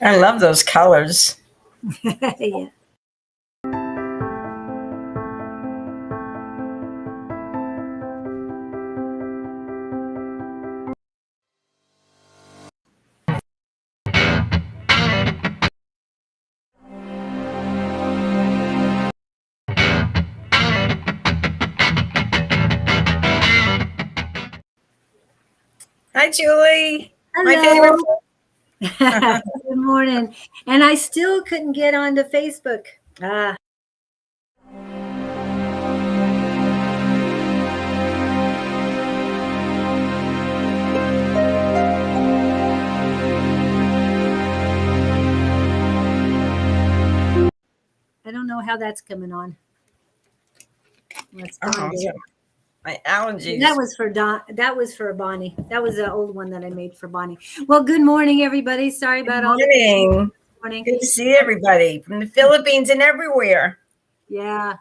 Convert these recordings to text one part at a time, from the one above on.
I love those colors. Yeah. Hi, Julie. My Hello. favorite. Good morning. And I still couldn't get onto Facebook. Ah. I don't know how that's coming on. Let's find it. My allergies. That was for Don. That was for Bonnie. That was the old one that I made for Bonnie. Well, good morning, everybody. Sorry about all the morning. Good to see everybody from the Philippines and everywhere. Yeah.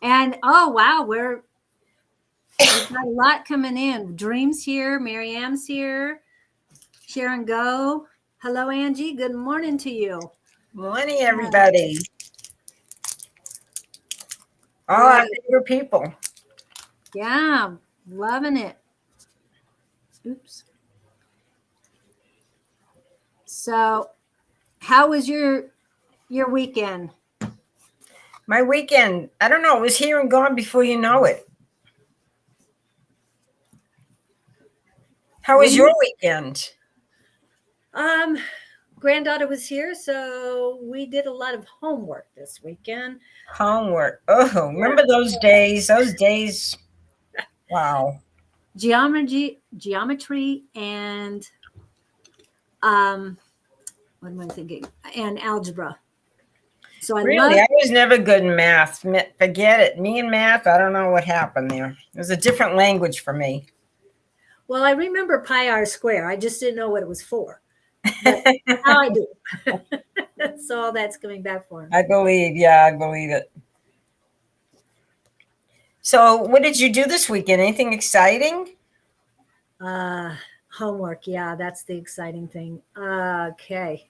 And oh wow, we've got a lot coming in. Dream's here, Mariam's here, Sharon Go. Hello, Angie. Good morning to you. Morning, everybody. All our favorite people. Yeah, loving it. Oops. So, how was your weekend? My weekend, I don't know, it was here and gone before you know it. How was your weekend? Granddaughter was here, so we did a lot of homework this weekend. Homework. Oh, remember those days? Those days. Wow. Geometry, and what am I thinking? And algebra. So I was never good in math. Forget it. Me and math, I don't know what happened there. It was a different language for me. Well, I remember pi r square. I just didn't know what it was for. But now I do. So all that's coming back for me. I believe it. So what did you do this weekend? Anything exciting? Homework. Yeah, that's the exciting thing. Okay.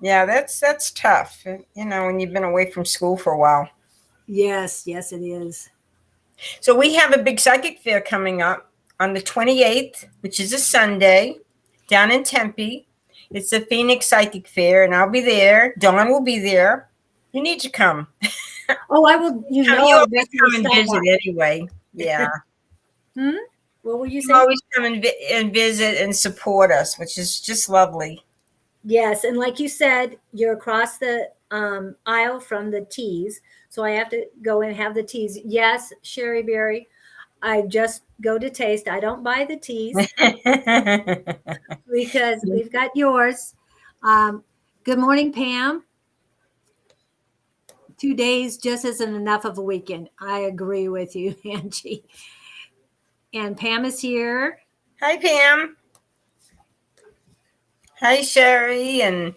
Yeah, that's tough. You know, when you've been away from school for a while. Yes, it is. So we have a big psychic fair coming up on the 28th, which is a Sunday, down in Tempe. It's the Phoenix Psychic Fair, and I'll be there. Dawn will be there. You need to come. Oh, I will. You always come and visit anyway. Yeah. What will you say? You always come and visit and support us, which is just lovely. Yes, and like you said, you're across the aisle from the teas, so I have to go and have the teas. Yes, Sherry Berry, I just go to taste. I don't buy the teas because we've got yours. Good morning, Pam. 2 days just isn't enough of a weekend. I agree with you, Angie. And Pam is here. Hi, Pam. Hi, Sherry. And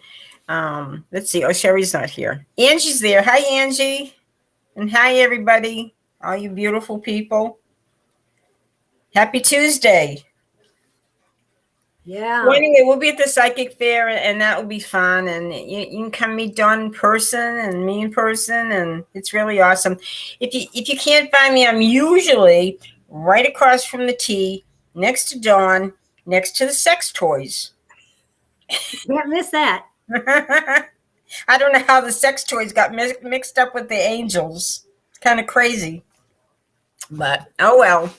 let's see. Oh, Sherry's not here. Angie's there. Hi, Angie. And hi, everybody. All you beautiful people. Happy Tuesday. Yeah. Well, anyway, we'll be at the psychic fair, and that will be fun. And you can come meet Dawn in person and me in person, and it's really awesome. If you can't find me, I'm usually right across from the tea, next to Dawn, next to the sex toys. Can't miss that. I don't know how the sex toys got mixed up with the angels. It's kind of crazy. But, oh well.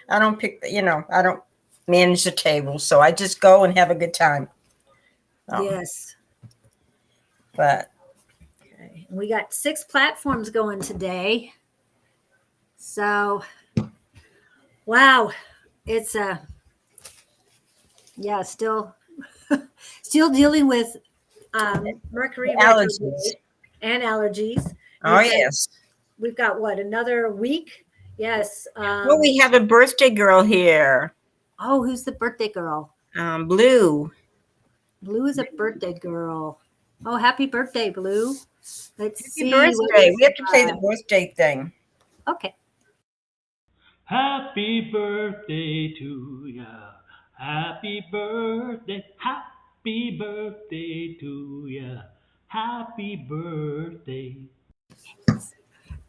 I don't I don't manage the table, so I just go and have a good time. Yes. But okay. We got 6 platforms going today. So, wow. It's still dealing with Mercury allergies and allergies. Yes. We've got what, another week? Yes. Well, we have a birthday girl here. Oh, who's the birthday girl? Blue. Blue is a birthday girl. Oh, happy birthday, Blue. Let's see. Birthday. We have to play the birthday thing. Okay. Happy birthday to ya. Happy birthday. Happy birthday to ya. Happy birthday.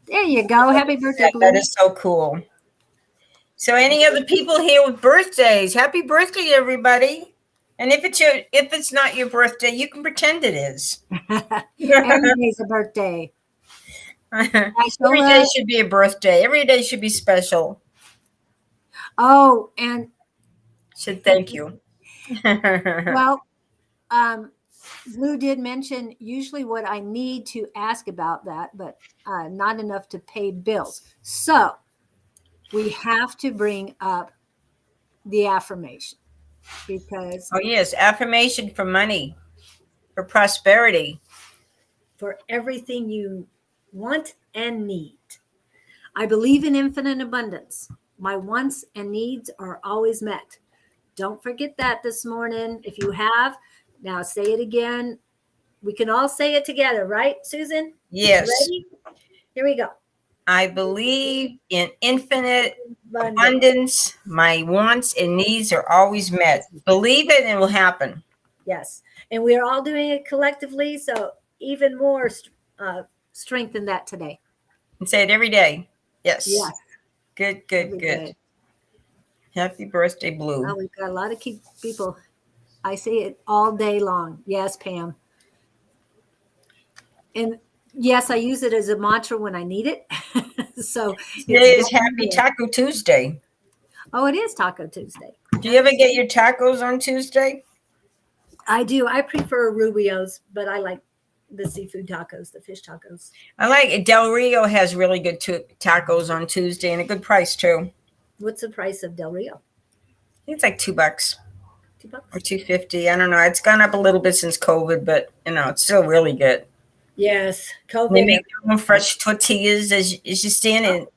There you go. Happy birthday, That Blue. is so cool. So any other people here with birthdays, happy birthday, everybody. And if it's not your birthday, you can pretend it is. Every day's a birthday. Every day should be a birthday. Every day should be special. Oh, and Should thank you. well, Blue did mention usually what I need to ask about that, but not enough to pay bills. So we have to bring up the affirmation because Oh yes, affirmation for money, for prosperity. for everything you want and need. I believe in infinite abundance. My wants and needs are always met. Don't forget that this morning. If you have, now say it again. We can all say it together, right, Susan? Yes. Ready? Here we go. I believe in infinite abundance. My wants and needs are always met. Believe it and it will happen. Yes. And we're all doing it collectively. So even more strengthen that today. And say it every day. Yes. Yes. Good, good, good. Happy birthday, Blue. Well, we've got a lot of people. I see it all day long. Yes, Pam. And yes, I use it as a mantra when I need it. So today is Happy Taco Tuesday. Oh, it is Taco Tuesday. Do you ever get your tacos on Tuesday? I do. I prefer Rubio's, but I like the seafood tacos, the fish tacos. I like it. Del Rio has really good tacos on Tuesday and a good price too. What's the price of Del Rio? I think it's like $2. $2 or $2.50. I don't know. It's gone up a little bit since COVID, but it's still really good. Yes, COVID. They make their own fresh tortillas as you stand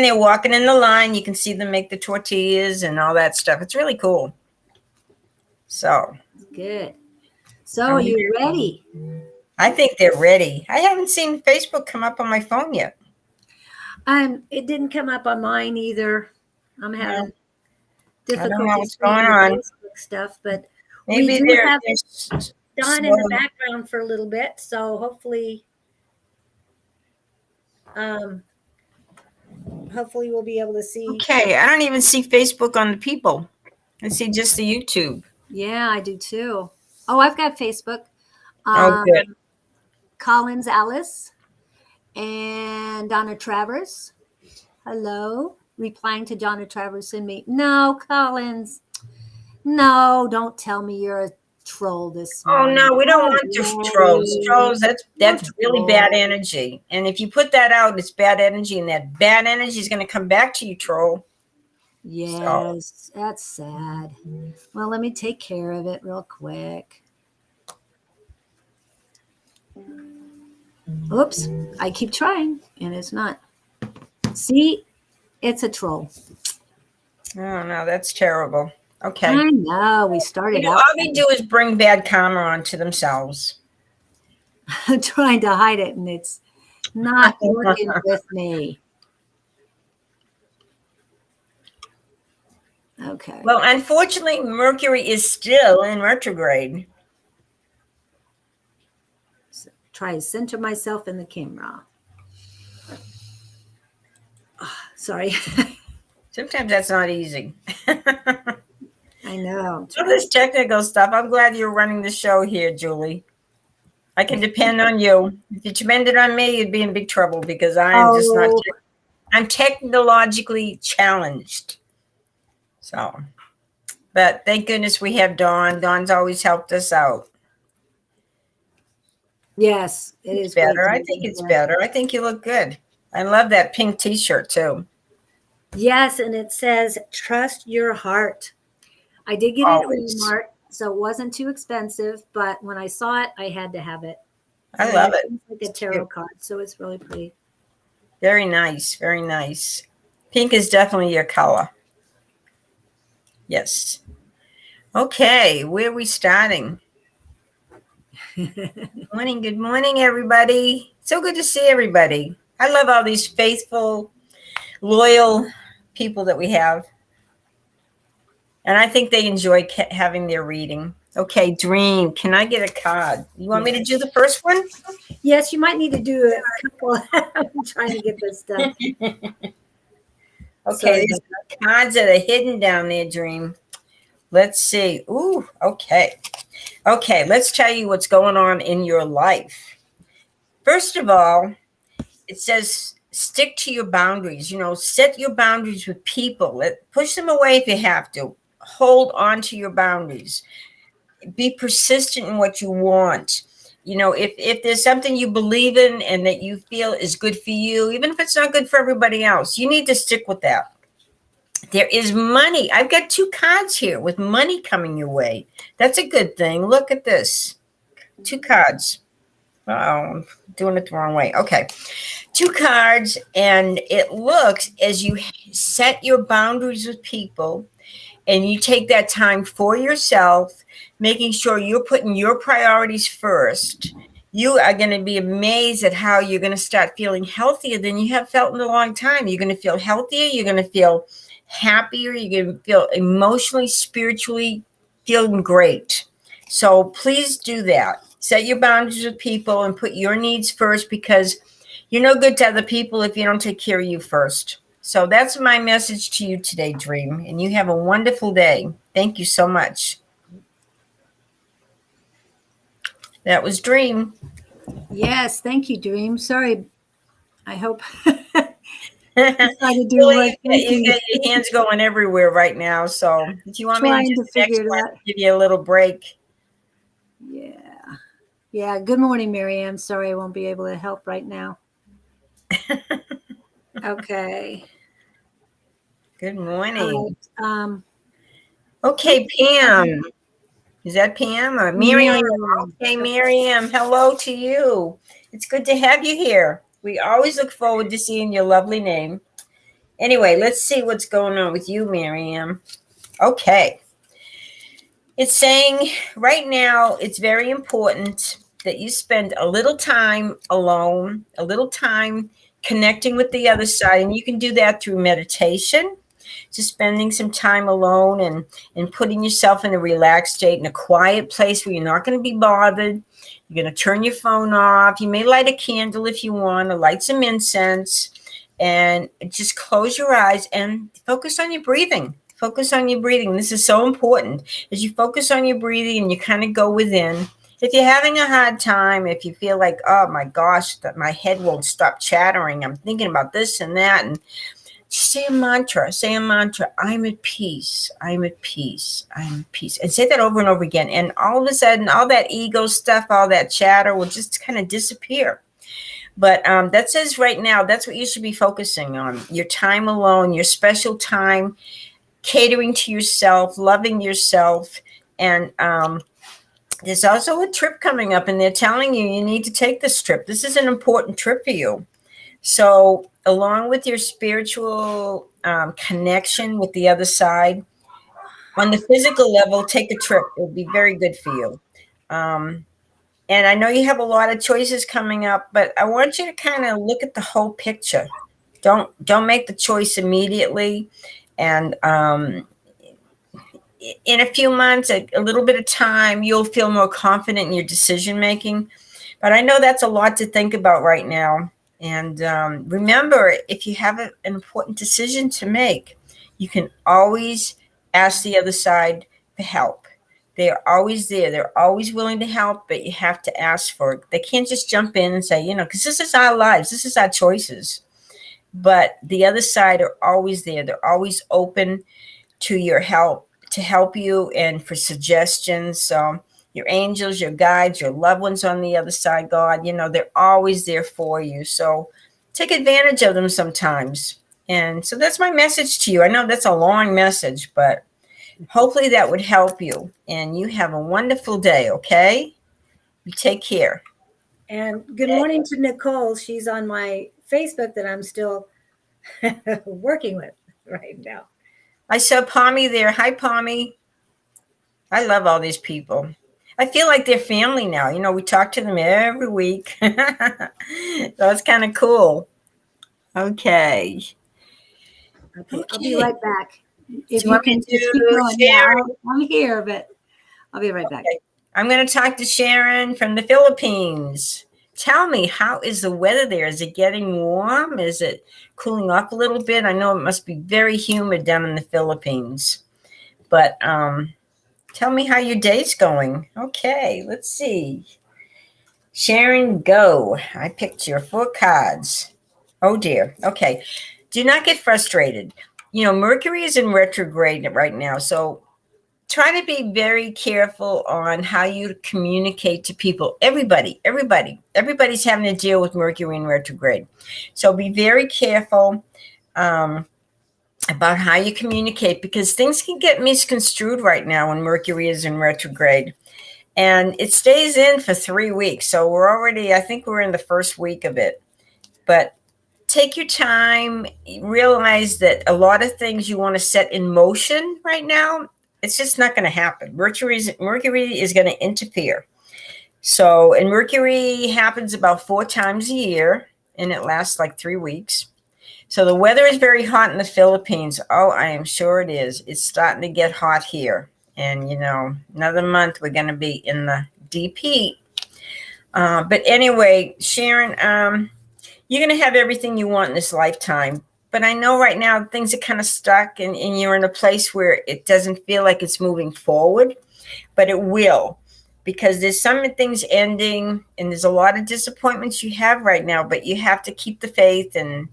there walking in the line. You can see them make the tortillas and all that stuff. It's really cool. So good. So are you ready? I think they're ready. I haven't seen Facebook come up on my phone yet. It didn't come up on mine either. I'm having difficulty. I don't know what's going on. Facebook stuff, but maybe we do they're have Don in the background for a little bit, so hopefully we'll be able to see. Okay, I don't even see Facebook on the people. I see just the YouTube. Yeah, I do too. Oh, I've got Facebook. Oh, good. Collins Alice and Donna Travers. Hello. Replying to Donna Travers and me. No, Collins. No, don't tell me you're a troll this morning. Oh no, we don't want to trolls. Trolls, that's really bad energy. And if you put that out, it's bad energy, and that bad energy is going to come back to you, troll. Yes, that's sad. Well, let me take care of it real quick. Oops, I keep trying and it's not. See, it's a troll. Oh no, that's terrible. Okay. I know. We started out. All they do is bring bad karma onto themselves. Trying to hide it, and it's not working with me. Okay. Well, unfortunately, Mercury is still in retrograde. So try to center myself in the camera. Oh, sorry. Sometimes that's not easy. I know. So this technical stuff, I'm glad you're running the show here, Julie. I can depend on you. If you depended on me, you'd be in big trouble because I'm just not. I'm technologically challenged. So, but thank goodness we have Dawn. Dawn's always helped us out. Yes, it is better. I think it's better. I think you look good. I love that pink T-shirt too. Yes, and it says "Trust your heart." I did get it at Walmart, so it wasn't too expensive. But when I saw it, I had to have it. I love it. It's like a tarot card, so it's really pretty. Very nice. Very nice. Pink is definitely your color. Yes. Okay, where are we starting? Good morning, everybody. So good to see everybody. I love all these faithful, loyal people that we have. And I think they enjoy having their reading. Okay, Dream. Can I get a card? You want me to do the first one? Yes, you might need to do a couple. I'm trying to get this done. Okay, these cards that are hidden down there, Dream. Let's see. Ooh, okay. Okay, let's tell you what's going on in your life. First of all, it says stick to your boundaries. Set your boundaries with people. Push them away if you have to. Hold on to your boundaries. Be persistent in what you want. If there's something you believe in and that you feel is good for you, even if it's not good for everybody else, you need to stick with that. There is money. I've got 2 cards here with money coming your way. That's a good thing. Look at this. 2 cards. Oh, I'm doing it the wrong way. Okay. 2 cards, and it looks as you set your boundaries with people and you take that time for yourself, making sure you're putting your priorities first, you are going to be amazed at how you're going to start feeling healthier than you have felt in a long time. You're going to feel healthier. You're going to feel happier. You're going to feel emotionally, spiritually feeling great. So please do that. Set your boundaries with people and put your needs first, because you're no good to other people if you don't take care of you first. So that's my message to you today, Dream. And you have a wonderful day. Thank you so much. That was Dream. Yes, thank you, Dream. Sorry. I hope trying to do Really, more you got your hands going everywhere right now. So if you want me to do the next one, I'll give you a little break. Yeah. Yeah. Good morning, Marianne. Sorry I won't be able to help right now. Okay. Good morning. Right. Okay, Pam. Is that Pam or Miriam? Okay, Miriam. Hello to you. It's good to have you here. We always look forward to seeing your lovely name. Anyway, let's see what's going on with you, Miriam. Okay. It's saying right now it's very important that you spend a little time alone, a little time connecting with the other side. And you can do that through meditation, just spending some time alone and putting yourself in a relaxed state, in a quiet place where you're not going to be bothered. You're going to turn your phone off. You may light a candle if you want, or light some incense, and just close your eyes and focus on your breathing. Focus on your breathing. This is so important. As you focus on your breathing and you kind of go within, if you're having a hard time, if you feel like, oh my gosh, that my head won't stop chattering, I'm thinking about this and that, and just say a mantra. Say a mantra. I'm at peace. I'm at peace. I'm at peace. And say that over and over again. And all of a sudden, all that ego stuff, all that chatter will just kind of disappear. But that says right now, that's what you should be focusing on. Your time alone, your special time, catering to yourself, loving yourself. And there's also a trip coming up, and they're telling you need to take this trip. This is an important trip for you. So along with your spiritual connection with the other side, on the physical level, take a trip. It will be very good for you. And I know you have a lot of choices coming up, but I want you to kind of look at the whole picture. Don't make the choice immediately. And in a few months, a little bit of time, you'll feel more confident in your decision making. But I know that's a lot to think about right now. And remember, if you have an important decision to make, you can always ask the other side for help. They are always there. They're always willing to help, but you have to ask for it. They can't just jump in and say, because this is our lives. This is our choices. But the other side are always there. They're always open to your help, to help you and for suggestions. So your angels, your guides, your loved ones on the other side, God, they're always there for you. So take advantage of them sometimes. And so that's my message to you. I know that's a long message, but hopefully that would help you. And you have a wonderful day, okay? You take care. And good morning to Nicole. She's on my Facebook that I'm still working with right now. I saw Palmy there. Hi, Palmy. I love all these people. I feel like they're family now. We talk to them every week. So it's kind of cool. Okay. Okay. I'll be right back. If you you can just keep going. Yeah, I'm here, but I'll be right back. Okay. I'm going to talk to Sharon from the Philippines. Tell me, how is the weather there? Is it getting warm? Is it cooling off a little bit? I know it must be very humid down in the Philippines. But tell me how your day's going. Okay, let's see. Sharon, go. I picked your 4 cards. Oh dear. Okay. Do not get frustrated. You know, Mercury is in retrograde right now. So try to be very careful on how you communicate to people. Everybody's having to deal with Mercury in retrograde. So be very careful about how you communicate, because things can get misconstrued right now when Mercury is in retrograde. And it stays in for 3 weeks. So I think we're in the first week of it. But take your time, realize that a lot of things you want to set in motion right now, it's just not going to happen. Mercury is going to interfere. So, and Mercury happens about 4 times a year, and it lasts like 3 weeks. So the weather is very hot in the Philippines. Oh, I am sure it is. It's starting to get hot here. And, you know, another month we're going to be in the deep heat. But anyway, Sharon, you're going to have everything you want in this lifetime. But I know right now things are kind of stuck, and you're in a place where it doesn't feel like it's moving forward, but it will, because there's some things ending and there's a lot of disappointments you have right now, but you have to keep the faith and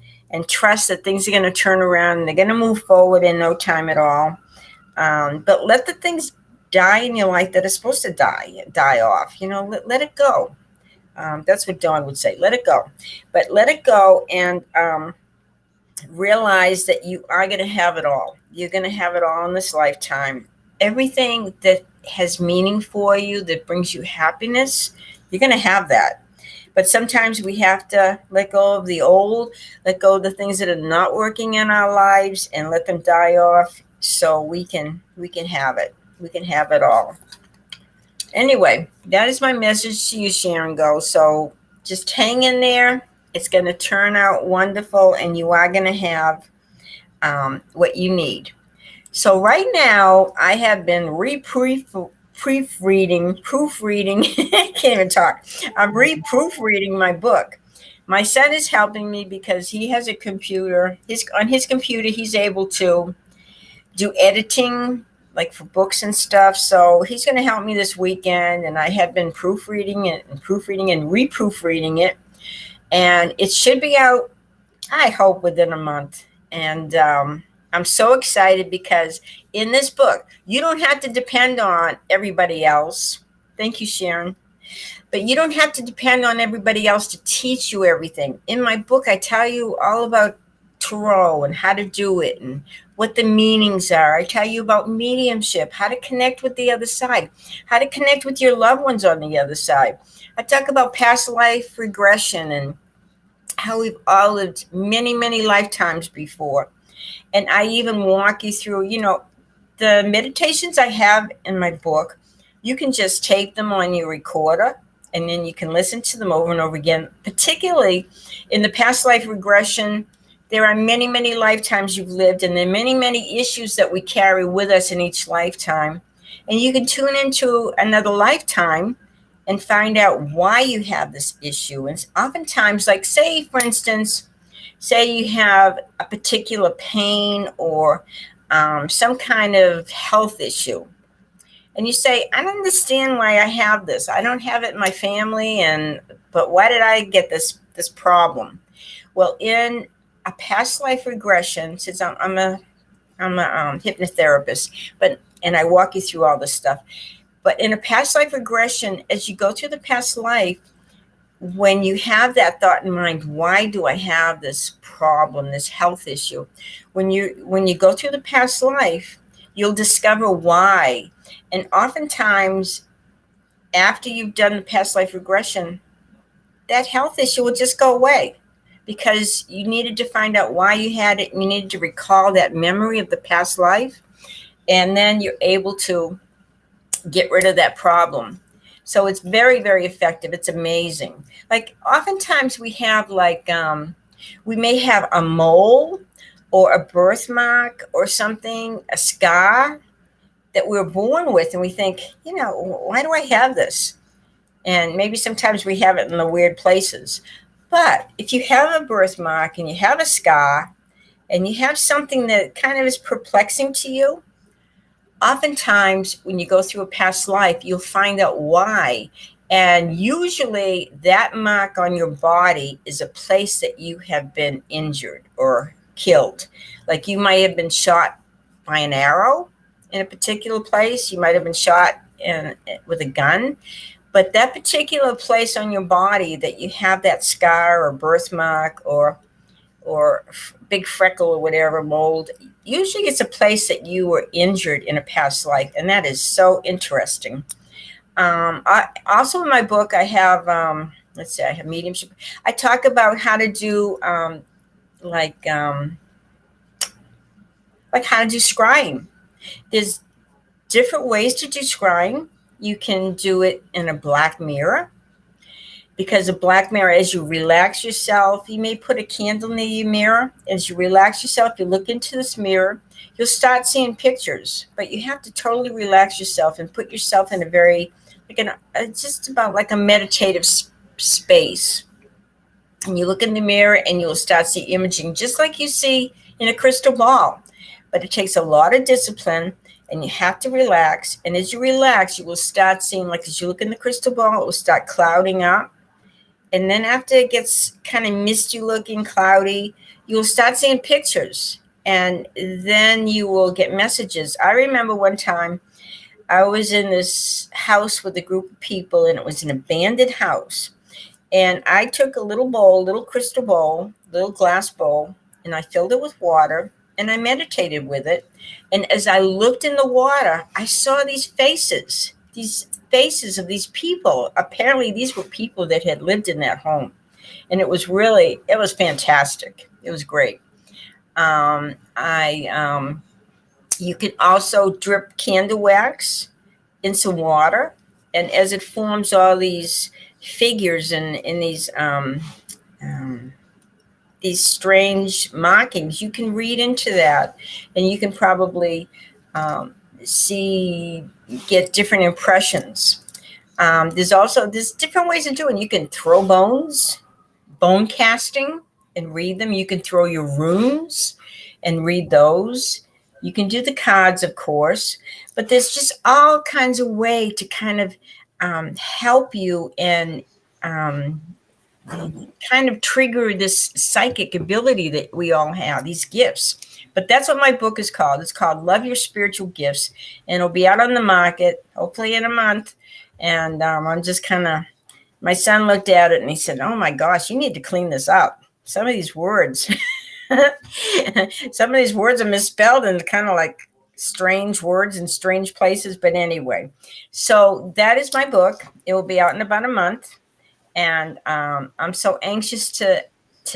trust that things are going to turn around and they're going to move forward in no time at all. But let the things die in your life that are supposed to die off. You know, let it go. That's what Dawn would say. Let it go. But let it go, and realize that you are going to have it all. You're going to have it all in this lifetime. Everything that has meaning for you, that brings you happiness, you're going to have that. But sometimes we have to let go of the old, let go of the things that are not working in our lives, and let them die off so we can have it. We can have it all. Anyway, that is my message to you, Sharon Go. So just hang in there. It's going to turn out wonderful, and you are going to have what you need. So right now, I have been proofreading. I can't even talk. I'm proofreading my book. My son is helping me because he has a computer. On his computer, he's able to do editing, like for books and stuff. So he's going to help me this weekend, and I have been proofreading it and reproofreading it. And it should be out, I hope, within a month. And I'm so excited because in this book, you don't have to depend on everybody else. Thank you, Sharon. But you don't have to depend on everybody else to teach you everything. In my book, I tell you all about tarot and how to do it and what the meanings are. I tell you about mediumship, how to connect with the other side, how to connect with your loved ones on the other side. I talk about past life regression and how we've all lived many, many lifetimes before. And I even walk you through, you know, the meditations I have in my book. You can just tape them on your recorder, and then you can listen to them over and over again. Particularly in the past life regression, there are many, many lifetimes you've lived, and there are many, many issues that we carry with us in each lifetime. And you can tune into another lifetime and find out why you have this issue. And oftentimes, like say, for instance, say you have a particular pain or some kind of health issue. And you say, I don't understand why I have this. I don't have it in my family, but why did I get this problem? Well, in a past life regression, since I'm a hypnotherapist, and I walk you through all this stuff. But in a past life regression, as you go through the past life, when you have that thought in mind, why do I have this problem, this health issue? When you go through the past life, you'll discover why. And oftentimes, after you've done the past life regression, that health issue will just go away because you needed to find out why you had it. And you needed to recall that memory of the past life. And then you're able to get rid of that problem. So it's very, very effective. It's amazing. Like oftentimes we have we may have a mole or a birthmark or something, a scar that we're born with, and we think, why do I have this? And maybe sometimes we have it in the weird places. But if you have a birthmark and you have a scar and you have something that kind of is perplexing to you, oftentimes when you go through a past life, you'll find out why. And usually that mark on your body is a place that you have been injured or killed. Like you might have been shot by an arrow in a particular place. You might have been shot with a gun. But that particular place on your body that you have that scar or birthmark or big freckle or whatever, mold, usually it's a place that you were injured in a past life. And that is so interesting. I also in my book, I have, I have mediumship. I talk about how to do like how to do scrying. There's different ways to do scrying. You can do it in a black mirror, because a black mirror, as you relax yourself, you may put a candle near your mirror. As you relax yourself, you look into this mirror, you'll start seeing pictures, but you have to totally relax yourself and put yourself in a very, just about like a meditative space. And you look in the mirror and you'll start seeing imaging, just like you see in a crystal ball. But it takes a lot of discipline, and you have to relax. And as you relax, you will start seeing, like as you look in the crystal ball, it will start clouding up. And then after it gets kind of misty looking, cloudy, you'll start seeing pictures. And then you will get messages. I remember one time I was in this house with a group of people, and it was an abandoned house. And I took a little crystal bowl, little glass bowl, and I filled it with water, and I meditated with it. And as I looked in the water, I saw these faces of these people. Apparently, these were people that had lived in that home. And it was fantastic. It was great. You can also drip candle wax in some water. And as it forms all these figures and in these strange markings, you can read into that, and you can probably get different impressions. There's different ways of doing it. You can throw bone casting, and read them. You can throw your runes and read those. You can do the cards, of course, but there's just all kinds of way to kind of help you and kind of trigger this psychic ability that we all have, these gifts. But that's what my book is called. It's called Love Your Spiritual Gifts, and it'll be out on the market hopefully in a month. And I'm just my son looked at it and he said, "Oh my gosh, you need to clean this up. Some of these words, some of these words are misspelled and kind of like strange words in strange places." But anyway, so that is my book. It will be out in about a month. And I'm so anxious to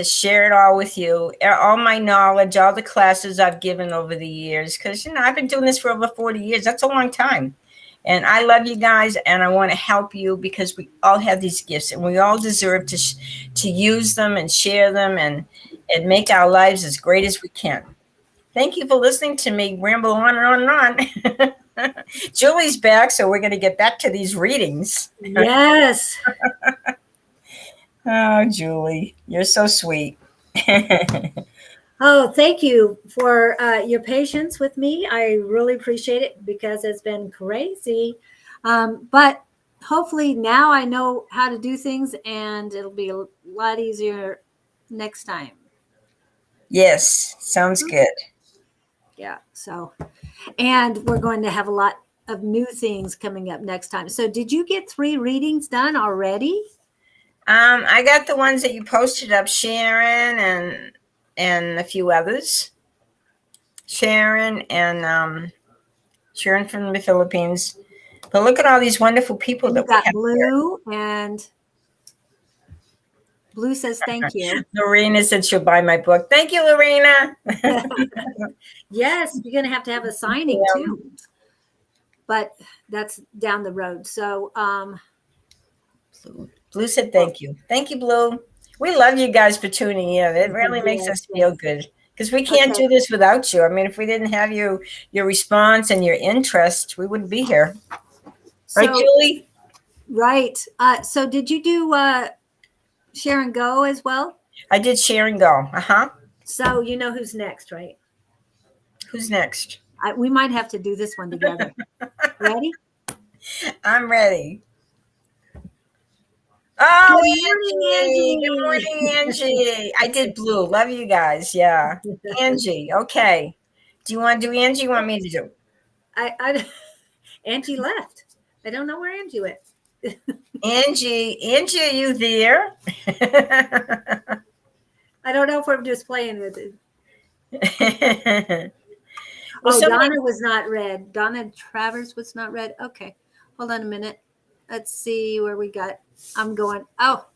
share it all with you, all my knowledge, all the classes I've given over the years, because, I've been doing this for over 40 years. That's a long time. And I love you guys, and I want to help you, because we all have these gifts, and we all deserve to use them and share them and make our lives as great as we can. Thank you for listening to me ramble on and on and on. Julie's back, so we're going to get back to these readings. Yes. Oh, Julie, you're so sweet. Oh, thank you for your patience with me. I really appreciate it, because it's been crazy. But hopefully now I know how to do things, and it'll be a lot easier next time. Yes, sounds good. Yeah. So, and we're going to have a lot of new things coming up next time. So did you get 3 readings done already? I got the ones that you posted up, Sharon and a few others. Sharon from the Philippines. But look at all these wonderful people And that you got we have Blue here. And Blue says thank you. Lorena said she'll buy my book. Thank you, Lorena. Yes, you're going to have a signing too. But that's down the road. So Blue said thank you. Thank you, Blue. We love you guys for tuning in. It really makes us feel good, because we can't do this without you. I mean, if we didn't have your response and your interest, we wouldn't be here. Right, Julie? Right. So did you do share and go as well? I did share and go. So you know who's next, right? Who's next? We might have to do this one together. Ready? I'm ready. Oh, Good morning, Angie. Good morning, Angie. I did blue. Love you guys. Yeah. Angie. Okay. Do you want to do Angie? You want me to do? Angie left. I don't know where Angie went. Angie, are you there? I don't know if I'm just playing with it. Well, Donna was not read. Donna Travers was not read. Okay. Hold on a minute. Let's see where we got. I'm going. Oh,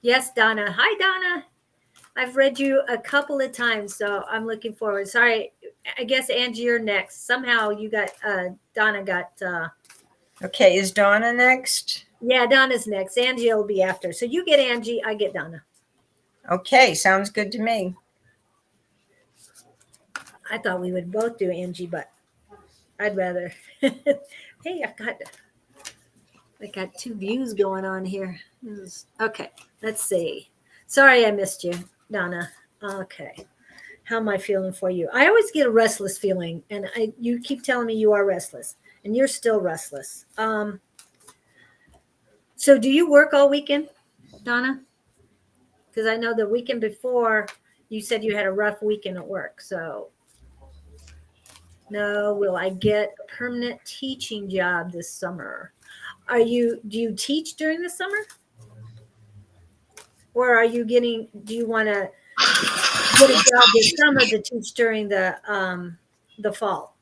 yes, Donna. Hi, Donna. I've read you a couple of times, so I'm looking forward. Sorry. I guess, Angie, you're next. Somehow you got, Donna got. Okay. Is Donna next? Yeah, Donna's next. Angie will be after. So you get Angie. I get Donna. Okay. Sounds good to me. I thought we would both do Angie, but I'd rather. Hey, I got two views going on here. Okay, let's see. Sorry I missed you, Donna. Okay. How am I feeling for you? I always get a restless feeling, and you keep telling me you are restless, and you're still restless. So do you work all weekend, Donna? Because I know the weekend before you said you had a rough weekend at work. So no, will I get a permanent teaching job this summer? Do you teach during the summer? Or do you want to get a job this summer to teach during the fall?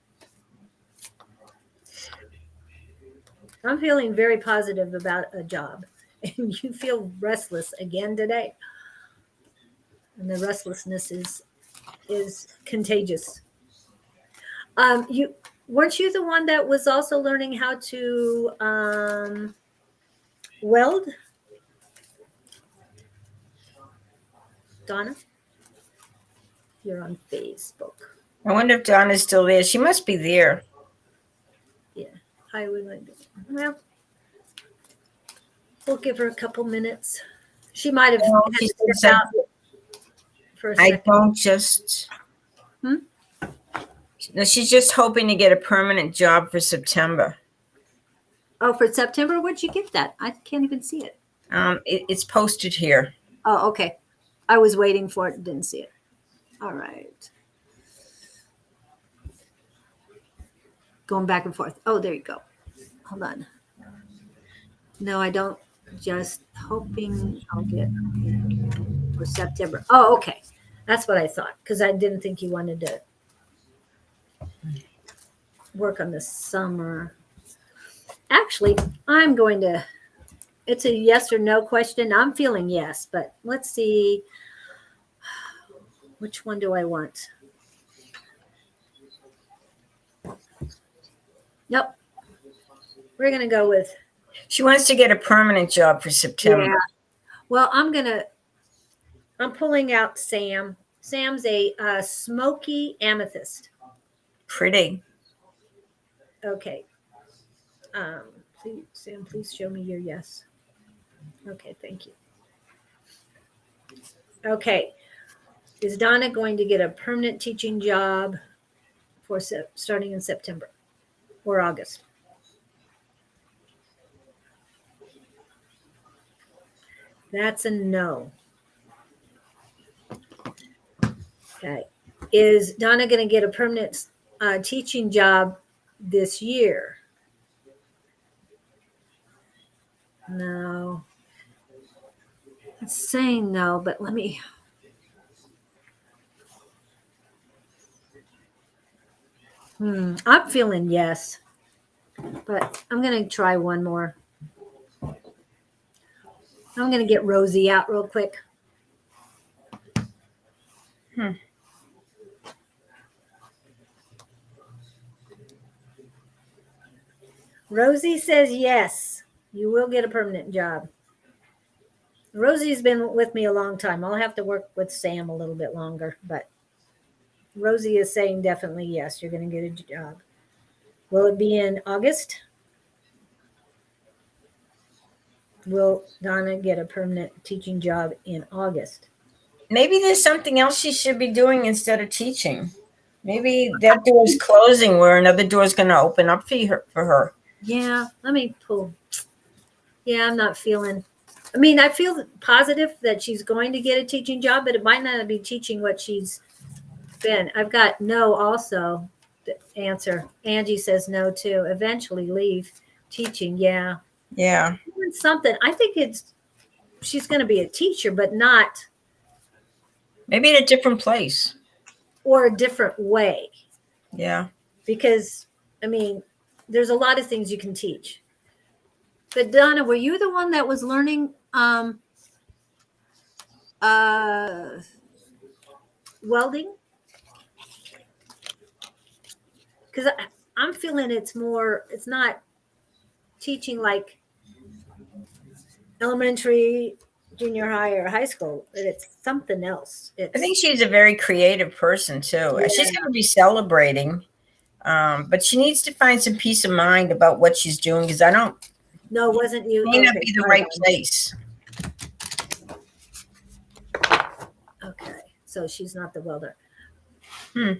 I'm feeling very positive about a job, and you feel restless again today. And the restlessness is contagious. Weren't you the one that was also learning how to weld? Donna, you're on Facebook. I wonder if Donna's still there. She must be there. Yeah. Hi, well, we'll give her a couple minutes. She might have had to step out for a second. I don't just. No, she's just hoping to get a permanent job for September. Oh, for September? Where'd you get that? I can't even see it. It's posted here. Oh, okay. I was waiting for it and didn't see it. All right. Going back and forth. Oh, there you go. Hold on. No, I don't. Just hoping I'll get for September. Oh, okay. That's what I thought, because I didn't think you wanted to work on the summer. Actually, it's a yes or no question. I'm feeling yes, but let's see. Which one do I want? Nope. We're going to go with. She wants to get a permanent job for September. Yeah. Well, I'm pulling out Sam. Sam's a smoky amethyst. Pretty. Okay. Sam, please show me your yes. Okay, thank you. Okay. Is Donna going to get a permanent teaching job for starting in September or August? That's a no. Okay. Is Donna going to get a permanent teaching job this year? No. It's saying no, but let me. I'm feeling yes, but I'm going to try one more. I'm going to get Rosie out real quick. Rosie says yes, you will get a permanent job. Rosie's been with me a long time. I'll have to work with Sam a little bit longer, but Rosie is saying definitely yes, you're going to get a job. Will it be in August? Will Donna get a permanent teaching job in August? Maybe there's something else she should be doing instead of teaching. Maybe that door's closing where another door's going to open up for her. Yeah, let me pull. Yeah, I'm not feeling. I mean, I feel positive that she's going to get a teaching job, but it might not be teaching what she's been. I've got no also the answer. Angie says no too. Eventually leave teaching. Yeah. Yeah. Doing something. I think she's going to be a teacher, but not, Maybe in a different place. or a different way. Yeah. Because, I mean, there's a lot of things you can teach. But Donna, were you the one that was learning welding? Because I'm feeling it's not teaching like elementary, junior high, or high school. It's something else. I think she's a very creative person too. Yeah. She's going to be celebrating, but she needs to find some peace of mind about what she's doing because I don't. No, wasn't you? May not be the right place. Okay, so she's not the welder. Hmm.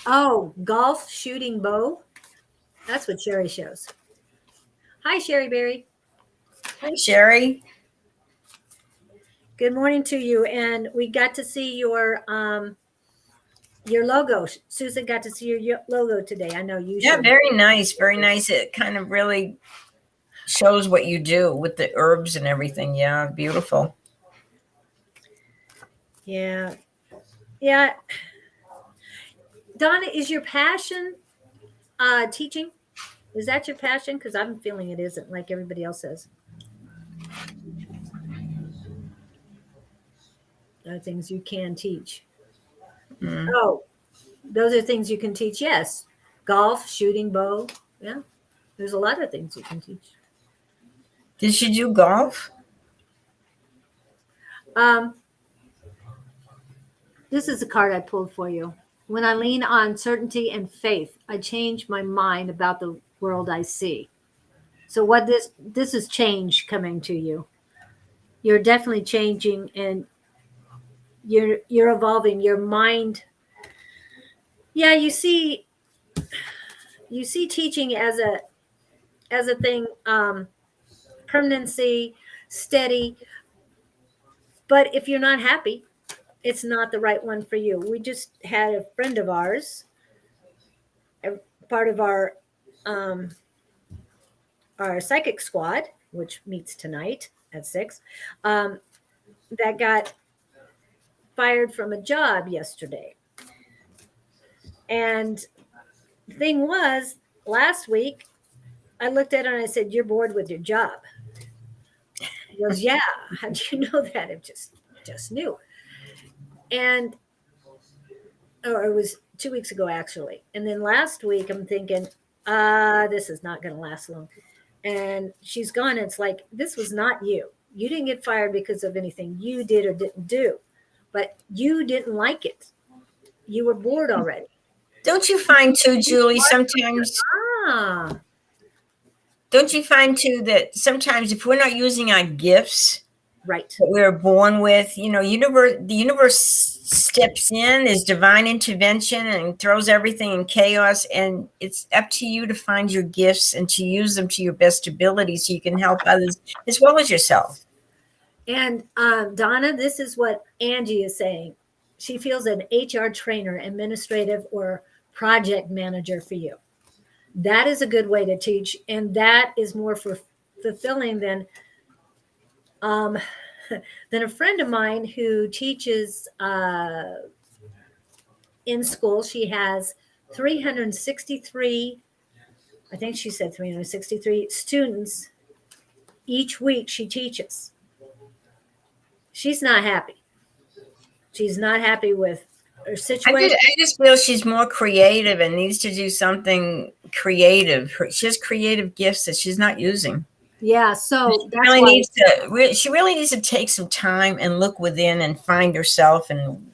Oh, golf, shooting, bow. That's what Sherry shows. Hi, Sherry Berry. Hi, Sherry. Good morning to you. And we got to see your logo. Susan got to see your logo today. I know you. Yeah, very nice. Very nice. It kind of really shows what you do with the herbs and everything. Yeah, beautiful. Yeah. Yeah. Donna, is your passion teaching? Is that your passion? Because I'm feeling it isn't, like everybody else says. There are things you can teach. Mm. Oh, those are things you can teach. Yes. Golf, shooting, bow. Yeah. There's a lot of things you can teach. Did she do golf? This is a card I pulled for you. When I lean on certainty and faith, I change my mind about the world I see. So what this is change coming to you. You're definitely changing, and you're evolving your mind. Yeah, you see teaching as a thing, permanency, steady. But if you're not happy, it's not the right one for you. We just had a friend of ours, part of our psychic squad, which meets tonight at 6, that got fired from a job yesterday. And the thing was, last week, I looked at her and I said, "You're bored with your job." He goes, "Yeah, how'd you know that?" It just knew. And it was 2 weeks ago, actually. And then last week, I'm thinking, this is not going to last long. And she's gone. It's like, this was not you. You didn't get fired because of anything you did or didn't do, but you didn't like it. You were bored already. Don't you find too, Julie, sometimes? Don't you find too that sometimes if we're not using our gifts, right, that we're born with, the universe steps in, is divine intervention and throws everything in chaos, and it's up to you to find your gifts and to use them to your best ability so you can help others as well as yourself. And Donna, this is what Angie is saying. She feels an HR trainer, administrative, or project manager for you. That is a good way to teach, and that is more fulfilling than a friend of mine who teaches in school. She has 363, I think she said 363 students each week she teaches. She's not happy. She's not happy with her situation. I just feel she's more creative and needs to do something creative. She has creative gifts that she's not using. Yeah, so she really needs to take some time and look within and find herself and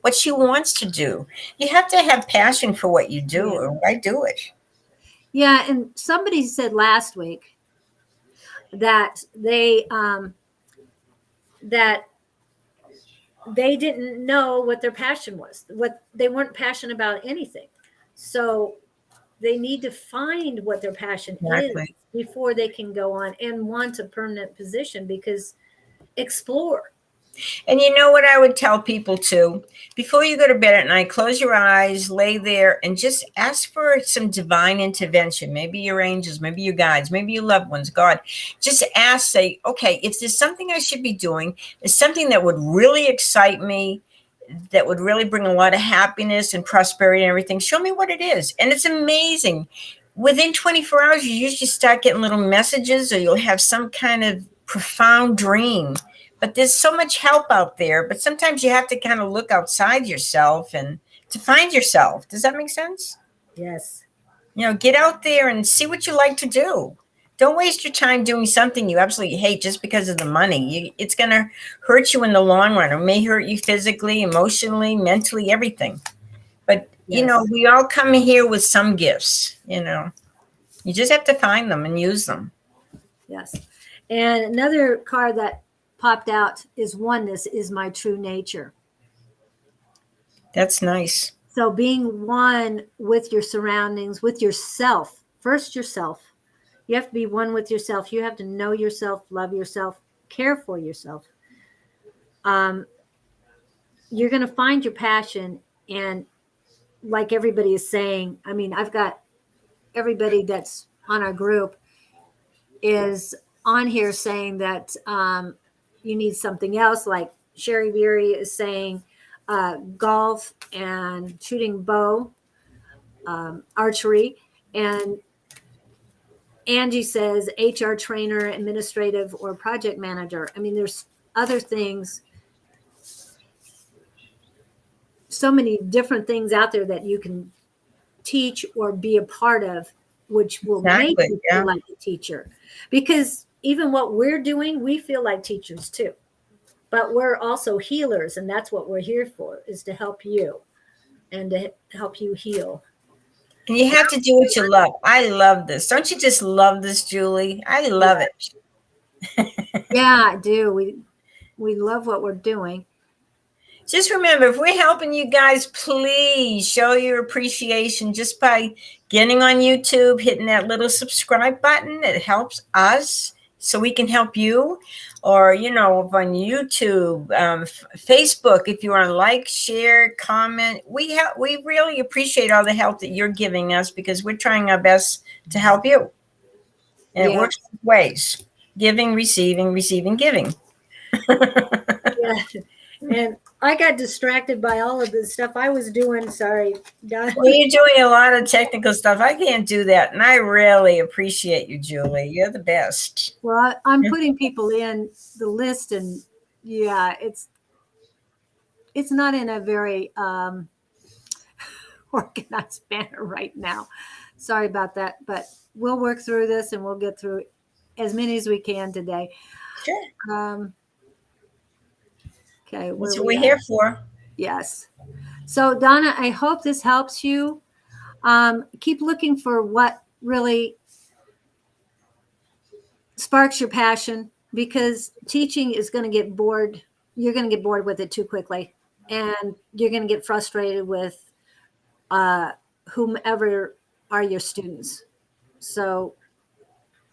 what she wants to do. You have to have passion for what you do, Yeah. or why do it? Yeah, and somebody said last week that that they didn't know what their passion was. What they weren't passionate about anything. So they need to find what their passion is Exactly. before they can go on and want a permanent position, because explore. And you know what I would tell people too? Before you go to bed at night, close your eyes, lay there, and just ask for some divine intervention. Maybe your angels, maybe your guides, maybe your loved ones, God. Just ask, say, okay, if there's something I should be doing, is something that would really excite me, that would really bring a lot of happiness and prosperity and everything, show me what it is. And it's amazing. Within 24 hours, you usually start getting little messages, or you'll have some kind of profound dream. But there's so much help out there, but sometimes you have to kind of look outside yourself and to find yourself. Does that make sense? Yes. Get out there and see what you like to do. Don't waste your time doing something you absolutely hate just because of the money. It's going to hurt you in the long run. It may hurt you physically, emotionally, mentally, everything. But, Yes. we all come here with some gifts. You just have to find them and use them. Yes. And another card that popped out is oneness is my true nature. That's nice. So being one with your surroundings, with yourself, first yourself. You have to be one with yourself. You have to know yourself, love yourself, care for yourself. You're going to find your passion. And like everybody is saying, I mean, I've got everybody that's on our group is on here saying that you need something else. Like Sherry Beery is saying golf and shooting bow, archery. And Angie says HR trainer, administrative, or project manager. I mean, there's other things, so many different things out there that you can teach or be a part of, which will make Exactly. you Yeah. feel like a teacher. Because even what we're doing, we feel like teachers too. But we're also healers, and that's what we're here for, is to help you and to help you heal. And you have to do what you love. I love this. Don't you just love this, Julie? I love it. Yeah, I do. We love what we're doing. Just remember, if we're helping you guys, please show your appreciation just by getting on YouTube, hitting that little subscribe button. It helps us so we can help you. Or, on YouTube, Facebook, if you want to like, share, comment. We really appreciate all the help that you're giving us, because we're trying our best to help you. And it works both ways: giving, receiving, giving. Yeah. And I got distracted by all of the stuff I was doing. Sorry, Don. Well, you're doing a lot of technical stuff. I can't do that. And I really appreciate you, Julie. You're the best. Well, I'm putting people in the list, and yeah, it's not in a very organized manner right now. Sorry about that, but we'll work through this and we'll get through as many as we can today. Sure. Okay, That's what we're here for. Yes. So Donna, I hope this helps you. Keep looking for what really sparks your passion, because teaching is going to get bored. You're going to get bored with it too quickly, and you're going to get frustrated with whomever are your students. So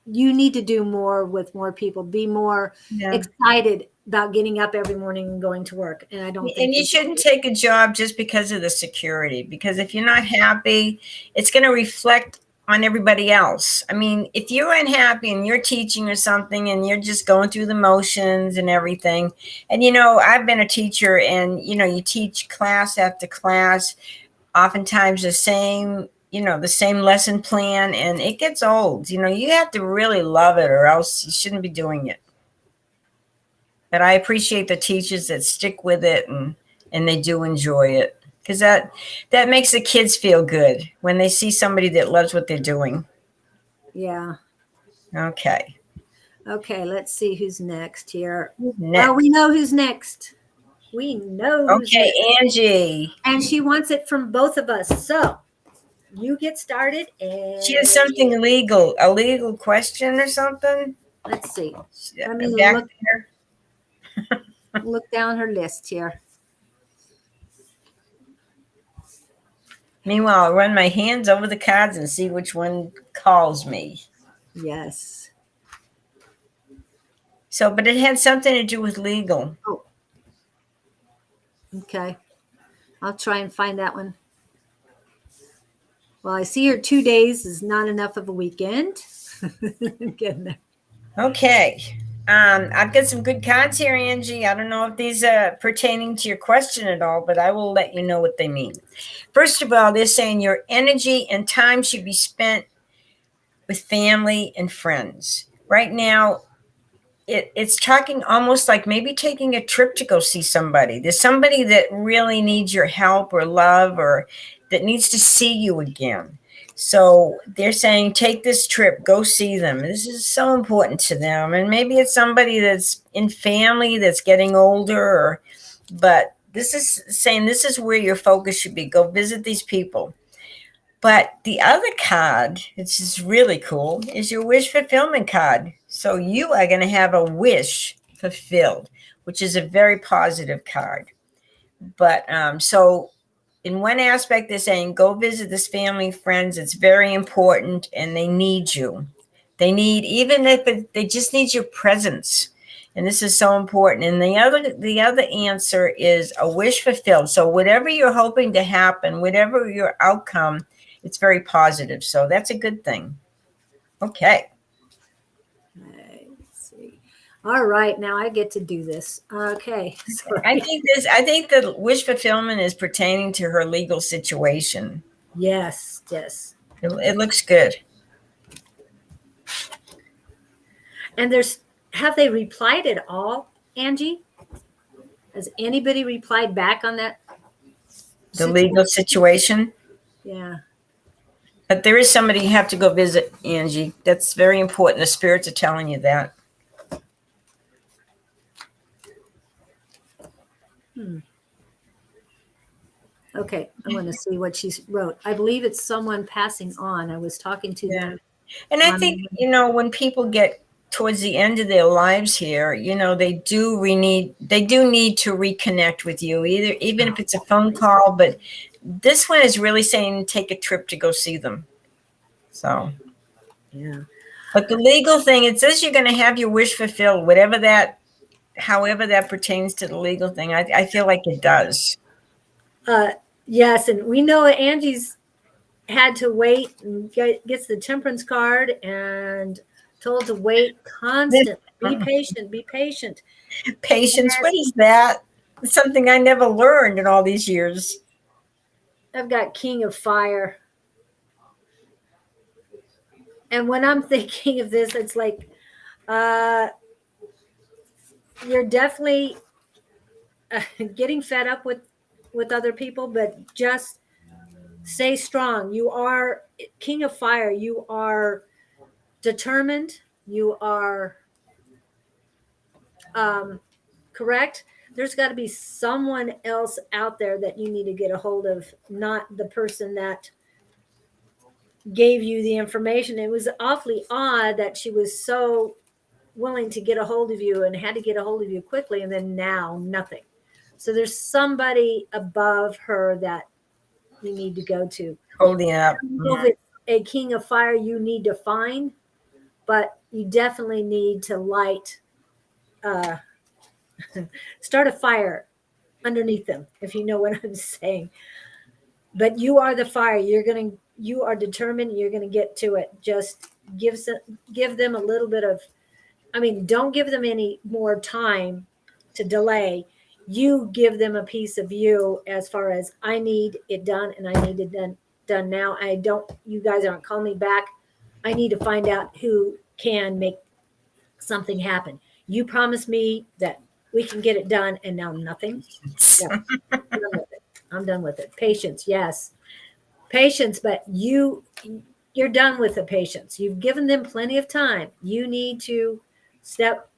you need to do more with more people. Be more excited about getting up every morning and going to work. And I don't think. And you shouldn't take a job just because of the security, because if you're not happy, it's going to reflect on everybody else. I mean, if you're unhappy and you're teaching or something and you're just going through the motions and everything, and I've been a teacher, and you teach class after class, oftentimes the same lesson plan, and it gets old. You have to really love it, or else you shouldn't be doing it. But I appreciate the teachers that stick with it and they do enjoy it, because that makes the kids feel good when they see somebody that loves what they're doing. Yeah. Okay. Okay, let's see who's next here. Who's next? Oh, we know who's next. We know who's Okay, next. Angie. And she wants it from both of us. So you get started and She has something legal, a legal question or something. let's see. Let me Back look there. down her list here. Meanwhile, I'll run my hands over the cards and see which one calls me. Yes. So, but it had something to do with legal. Oh. Okay. I'll try and find that one. Well, I see her 2 days is not enough of a weekend. Getting there. Okay. I've got some good cards here, Angie. I don't know if these are pertaining to your question at all, but I will let you know what they mean. First of all, they're saying your energy and time should be spent with family and friends. Right now, it's talking almost like maybe taking a trip to go see somebody. There's somebody that really needs your help or love or that needs to see you again. So they're saying, take this trip, go see them. This is so important to them. And maybe it's somebody that's in family that's getting older, but this is saying this is where your focus should be. Go visit these people. But the other card, which is really cool, is your wish fulfillment card. So you are going to have a wish fulfilled, which is a very positive card. But so in one aspect, they're saying, go visit this family, friends. It's very important and they need you. They need, even if they just need your presence. And this is so important. And the other answer is a wish fulfilled. So whatever you're hoping to happen, whatever your outcome, it's very positive. So that's a good thing. Okay. Let's see. All right, now I get to do this. Okay. Sorry. I think the wish fulfillment is pertaining to her legal situation. Yes. It looks good. And have they replied at all, Angie? Has anybody replied back on that? The legal situation. Yeah. But there is somebody you have to go visit, Angie. That's very important. The spirits are telling you that. Okay, I want to see what she wrote. I believe it's someone passing on. I was talking to them. And I think, when people get towards the end of their lives here, they do need to reconnect with you, even if it's a phone call. But this one is really saying take a trip to go see them. So, yeah. But the legal thing, it says you're going to have your wish fulfilled, however that pertains to the legal thing. I feel like it does. Yes, and we know Angie's had to wait and gets the temperance card and told to wait constantly. Be patient, be patient. Patience, what is that? It's something I never learned in all these years. I've got King of Fire. And when I'm thinking of this, it's like you're definitely getting fed up with other people, but just stay strong. You are King of Fire. You are determined. You are correct. There's got to be someone else out there that you need to get a hold of, not the person that gave you the information. It was awfully odd that she was so willing to get a hold of you and had to get a hold of you quickly, and then now nothing. So there's somebody above her that you need to go to. Holding up. I don't know if it's a King of Fire you need to find, but you definitely need to light start a fire underneath them, if you know what I'm saying. But you are the fire. You are determined. You're going to get to it. Just give them a little bit of, don't give them any more time to delay. You give them a piece of you as far as I need it done and I need it done now. You guys aren't calling me back. I need to find out who can make something happen. You promised me that we can get it done, and now nothing. No, I'm done with it. Patience, yes. Patience, but you're done with the patience. You've given them plenty of time. You need to step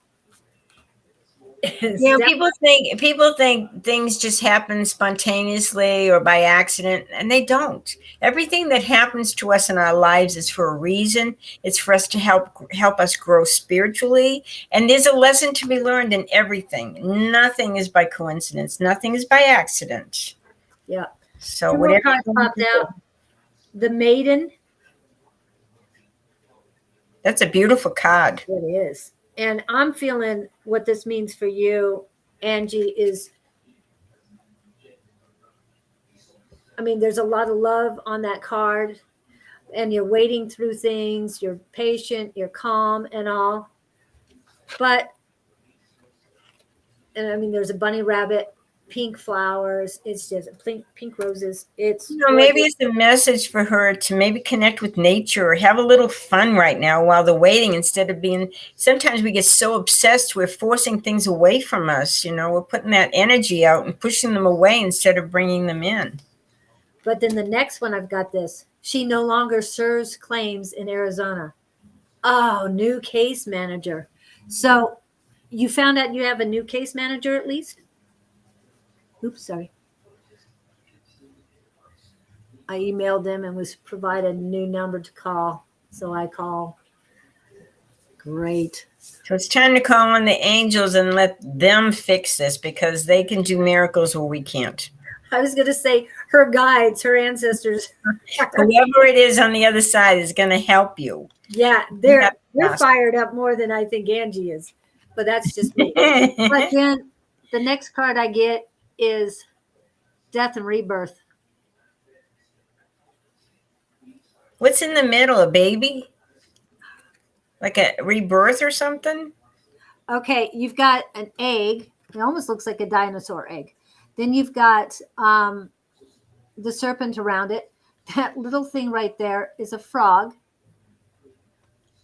You know, people think things just happen spontaneously or by accident, and they don't. Everything that happens to us in our lives is for a reason. It's for us to help us grow spiritually, and there's a lesson to be learned in everything. Nothing is by coincidence. Nothing is by accident. Yeah. So Two more whatever. cards popped out. The Maiden. That's a beautiful card. It is. And I'm feeling what this means for you, Angie, is, I mean, there's a lot of love on that card, and you're wading through things, you're patient, you're calm and all. But, and I mean, there's a bunny rabbit, pink flowers, it's just pink roses. It's Maybe it's a message for her to maybe connect with nature or have a little fun right now while they're waiting, instead of being, sometimes we get so obsessed, we're forcing things away from us. We're putting that energy out and pushing them away instead of bringing them in. But then the next one, I've got this. She no longer serves claims in Arizona. Oh, new case manager. So you found out you have a new case manager at least? Oops, sorry. I emailed them and was provided a new number to call. So I call. Great. So it's time to call on the angels and let them fix this, because they can do miracles where we can't. I was going to say her guides, her ancestors. Whoever it is on the other side is going to help you. Yeah, they're fired up more than I think Angie is, but that's just me. But then the next card I get is Death and Rebirth. What's in the middle? A baby? Like a rebirth or something? Okay, you've got an egg. It almost looks like a dinosaur egg. Then you've got the serpent around it. That little thing right there is a frog.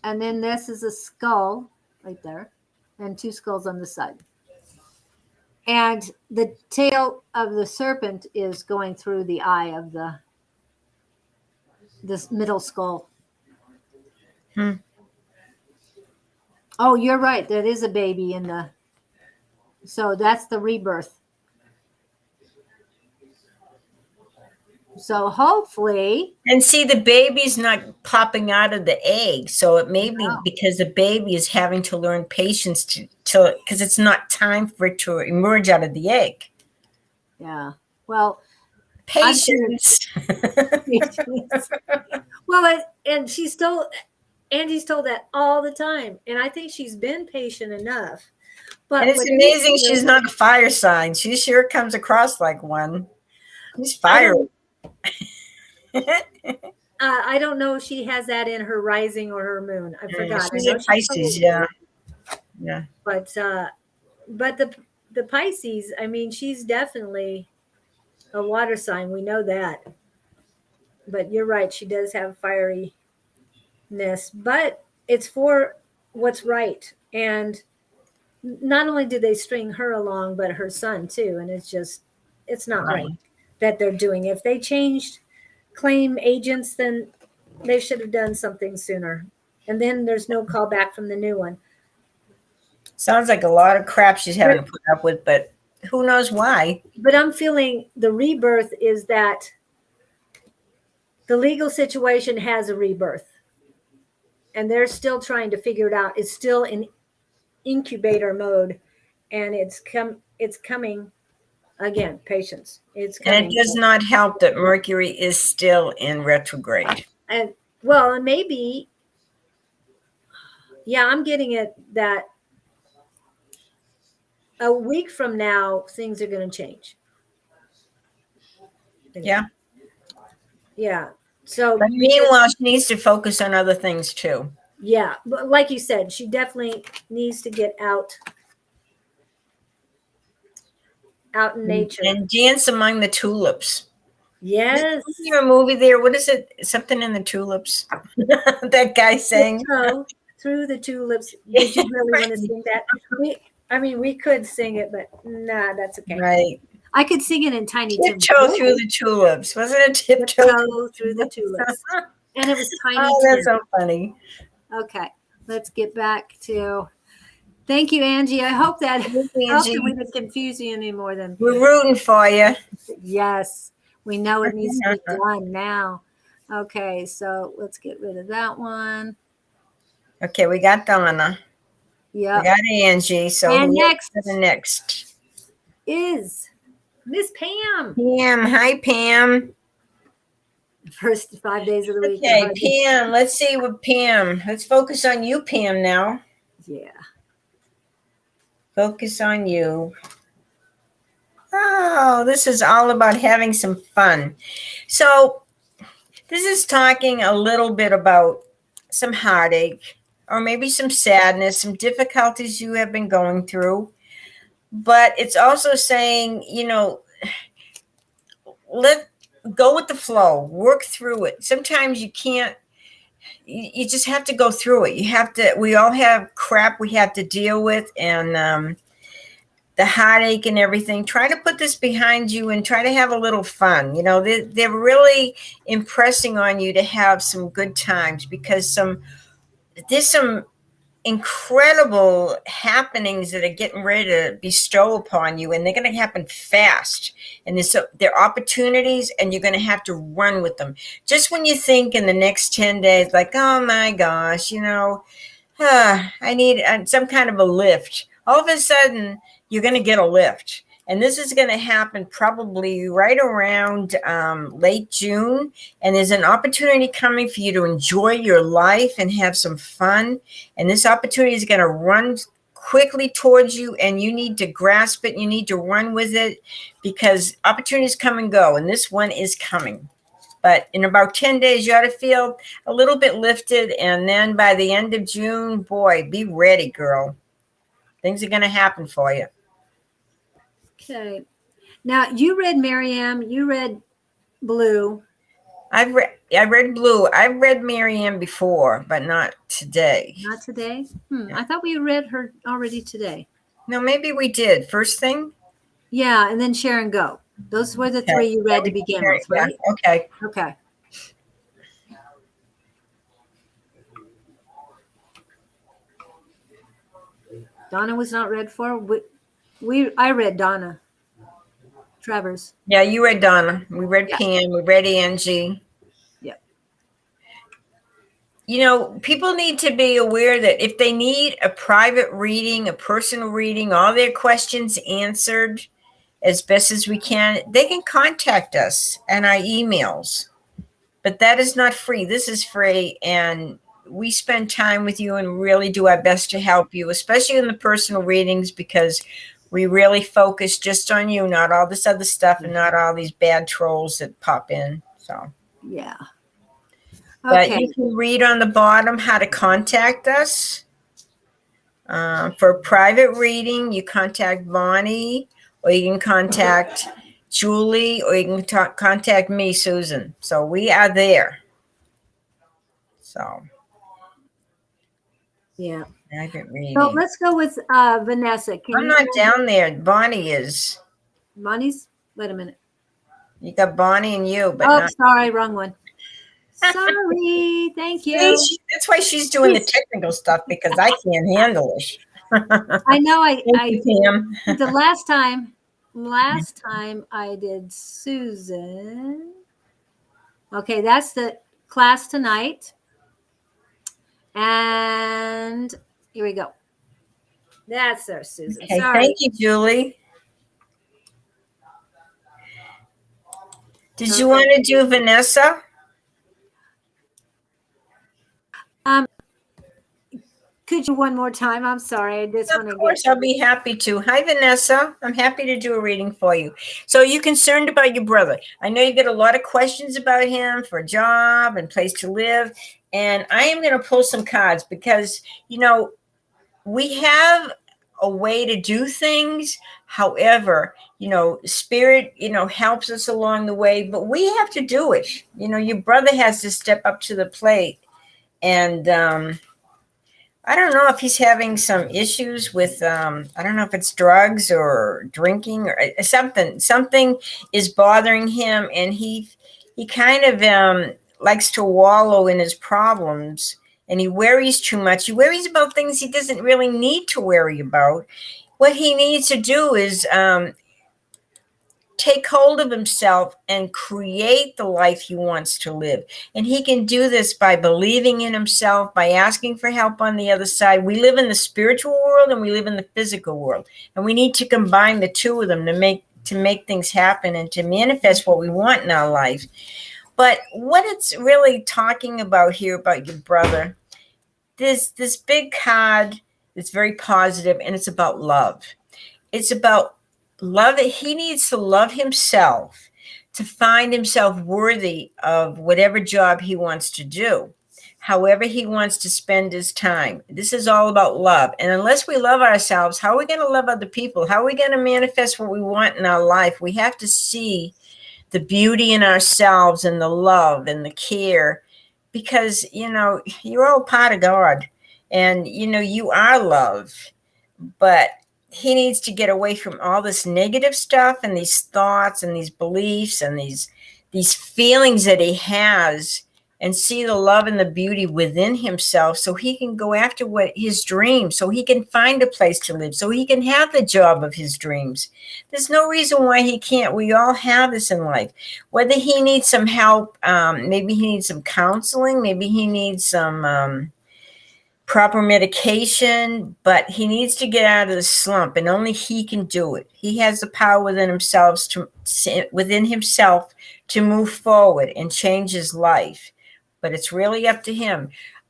And then this is a skull right there, and two skulls on the side. And the tail of the serpent is going through the eye of this middle skull. Oh, you're right. That is a baby in the. So that's the rebirth. So hopefully. And see, the baby's not popping out of the egg. So it may be because the baby is having to learn patience to because it's not time for it to emerge out of the egg. Yeah. Well, patience. Well, and Angie's told that all the time. And I think she's been patient enough. But and it's amazing she's not a fire sign. She sure comes across like one. She's fiery. I don't know if she has that in her rising or her moon. I forgot. She's a Pisces, yeah. But the Pisces, I mean, she's definitely a water sign. We know that. But you're right. She does have fieriness, but it's for what's right. And not only do they string her along, but her son too. And it's not right that they're doing. If they changed claim agents, then they should have done something sooner. And then there's no call back from the new one. Sounds like a lot of crap she's having to put up with, but who knows why. But I'm feeling the rebirth is that the legal situation has a rebirth. And they're still trying to figure it out. It's still in incubator mode, and it's coming. Again, patience. It's coming. And it does not help that Mercury is still in retrograde. And well, and maybe, yeah, I'm getting it that a week from now, things are going to change. Yeah. Yeah. So but meanwhile, she needs to focus on other things too. Yeah. But like you said, she definitely needs to get out in nature. And dance among the tulips. Yes. Isn't there a movie there? What is it? Something in the tulips. That guy sang. Through the tulips. Did you really want to sing that? We could sing it, but nah, that's okay. Right. I could sing it in Tiny Tim. Tiptoe through the tulips. Wasn't it tiptoe through the tulips? And it was Tiny Tim. Oh, that's so funny. Okay. Let's get back to Thank you, Angie. I hope that helped Angie. and we didn't confuse you any more than. We're rooting for you. Yes, we know it needs to be done now. Okay, so let's get rid of that one. Okay, we got Donna. Yeah. We got Angie. So And the next is Miss Pam. Pam. Hi, Pam. First 5 days of the week. Okay, Pam. Let's see what Pam. Let's focus on you, Pam, now. Yeah. Focus on you. Oh, this is all about having some fun. So this is talking a little bit about some heartache or maybe some sadness, some difficulties you have been going through. But it's also saying, let go with the flow, work through it. Sometimes you can't, you just have to go through it. We all have crap we have to deal with, and the heartache and everything. Try to put this behind you and try to have a little fun. They're really impressing on you to have some good times, because there's some incredible happenings that are getting ready to bestow upon you, and they're going to happen fast, and they're opportunities, and you're going to have to run with them. Just when you think in the next 10 days, like, oh my gosh, I need some kind of a lift, all of a sudden you're going to get a lift. And this is going to happen probably right around late June. And there's an opportunity coming for you to enjoy your life and have some fun. And this opportunity is going to run quickly towards you, and you need to grasp it. You need to run with it, because opportunities come and go. And this one is coming. But in about 10 days, you ought to feel a little bit lifted. And then by the end of June, boy, be ready, girl. Things are going to happen for you. Okay. Now, you read Marianne, you read Blue. I read Blue. I've read Marianne before, but not today. Not today? I thought we read her already today. No, maybe we did. First thing? Yeah, and then Sharon Go. Those were the three you read to begin with, right? Yeah. Okay. Okay. Donna was not read for. I read Donna Travers. Yeah, you read Donna. We read Pam. We read Angie. Yep. People need to be aware that if they need a private reading, a personal reading, all their questions answered as best as we can, they can contact us and our emails. But that is not free. This is free, and we spend time with you and really do our best to help you, especially in the personal readings, because we really focus just on you, not all this other stuff and not all these bad trolls that pop in. So, yeah. Okay. But you can read on the bottom how to contact us. For a private reading, you contact Bonnie, or you can contact Julie, or you can contact me, Susan. So we are there. So. Yeah. Private reading. So let's go with Vanessa. I'm not down there. Bonnie is. Bonnie's? Wait a minute. You got Bonnie and you, but sorry, wrong one. Sorry. Thank you. That's why she's doing the technical stuff, because I can't handle it. I know. Thank you, Pam. The last time I did Susan. Okay, that's the class tonight. And here we go. That's our Susan. Okay, sorry. Thank you, Julie. Did you want to do Vanessa? Could you one more time? I'm sorry. I just want to. Of course, I'll be happy to. Hi, Vanessa. I'm happy to do a reading for you. So you're concerned about your brother. I know you get a lot of questions about him for a job and place to live. And I am going to pull some cards, because, we have a way to do things. However, spirit, helps us along the way, but we have to do it. Your brother has to step up to the plate. And I don't know if he's having some issues with, I don't know if it's drugs or drinking or something. Something is bothering him, and he kind of likes to wallow in his problems. and he worries too much. He worries about things he doesn't really need to worry about. What he needs to do is take hold of himself and create the life he wants to live. And he can do this by believing in himself, by asking for help on the other side. We live in the spiritual world and we live in the physical world. And we need to combine the two of them to make things happen and to manifest what we want in our life. But what it's really talking about here about your brother, this big card that's very positive, and it's about love. It's about love. He needs to love himself to find himself worthy of whatever job he wants to do, however he wants to spend his time. This is all about love. And unless we love ourselves, how are we going to love other people? How are we going to manifest what we want in our life? We have to see the beauty in ourselves and the love and the care, because, you're all part of God, and, you are love. But he needs to get away from all this negative stuff and these thoughts and these beliefs and these feelings that he has, and see the love and the beauty within himself, so he can go after what his dreams, so he can find a place to live, so he can have the job of his dreams. There's no reason why he can't. We all have this in life. Whether he needs some help, maybe he needs some counseling, maybe he needs some proper medication, but he needs to get out of the slump, and only he can do it. He has the power within himself to move forward and change his life. But it's really up to him.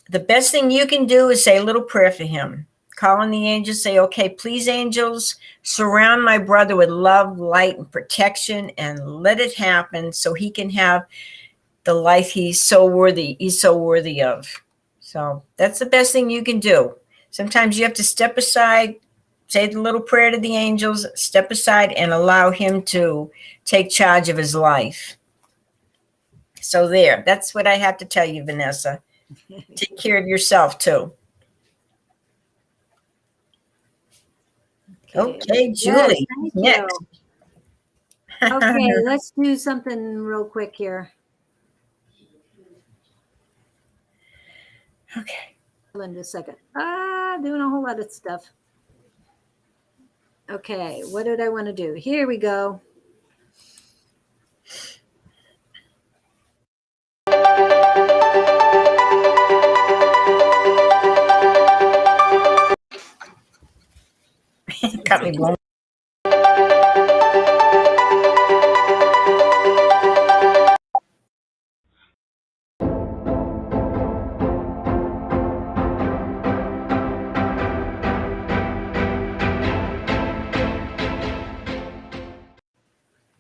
The best thing you can do is say a little prayer for him. Call on the angels, say, okay, please, angels, surround my brother with love, light, and protection, and let it happen so he can have the life he's so worthy of. So that's the best thing you can do. Sometimes you have to step aside, say the little prayer to the angels, step aside, and allow him to take charge of his life. So there, that's what I have to tell you, Vanessa. Take care of yourself too. Okay, Julie. Yes, thank you. Okay, let's do something real quick here. Okay. Hold on just a second. Doing a whole lot of stuff. Okay, what did I want to do? Here we go. Got me blown.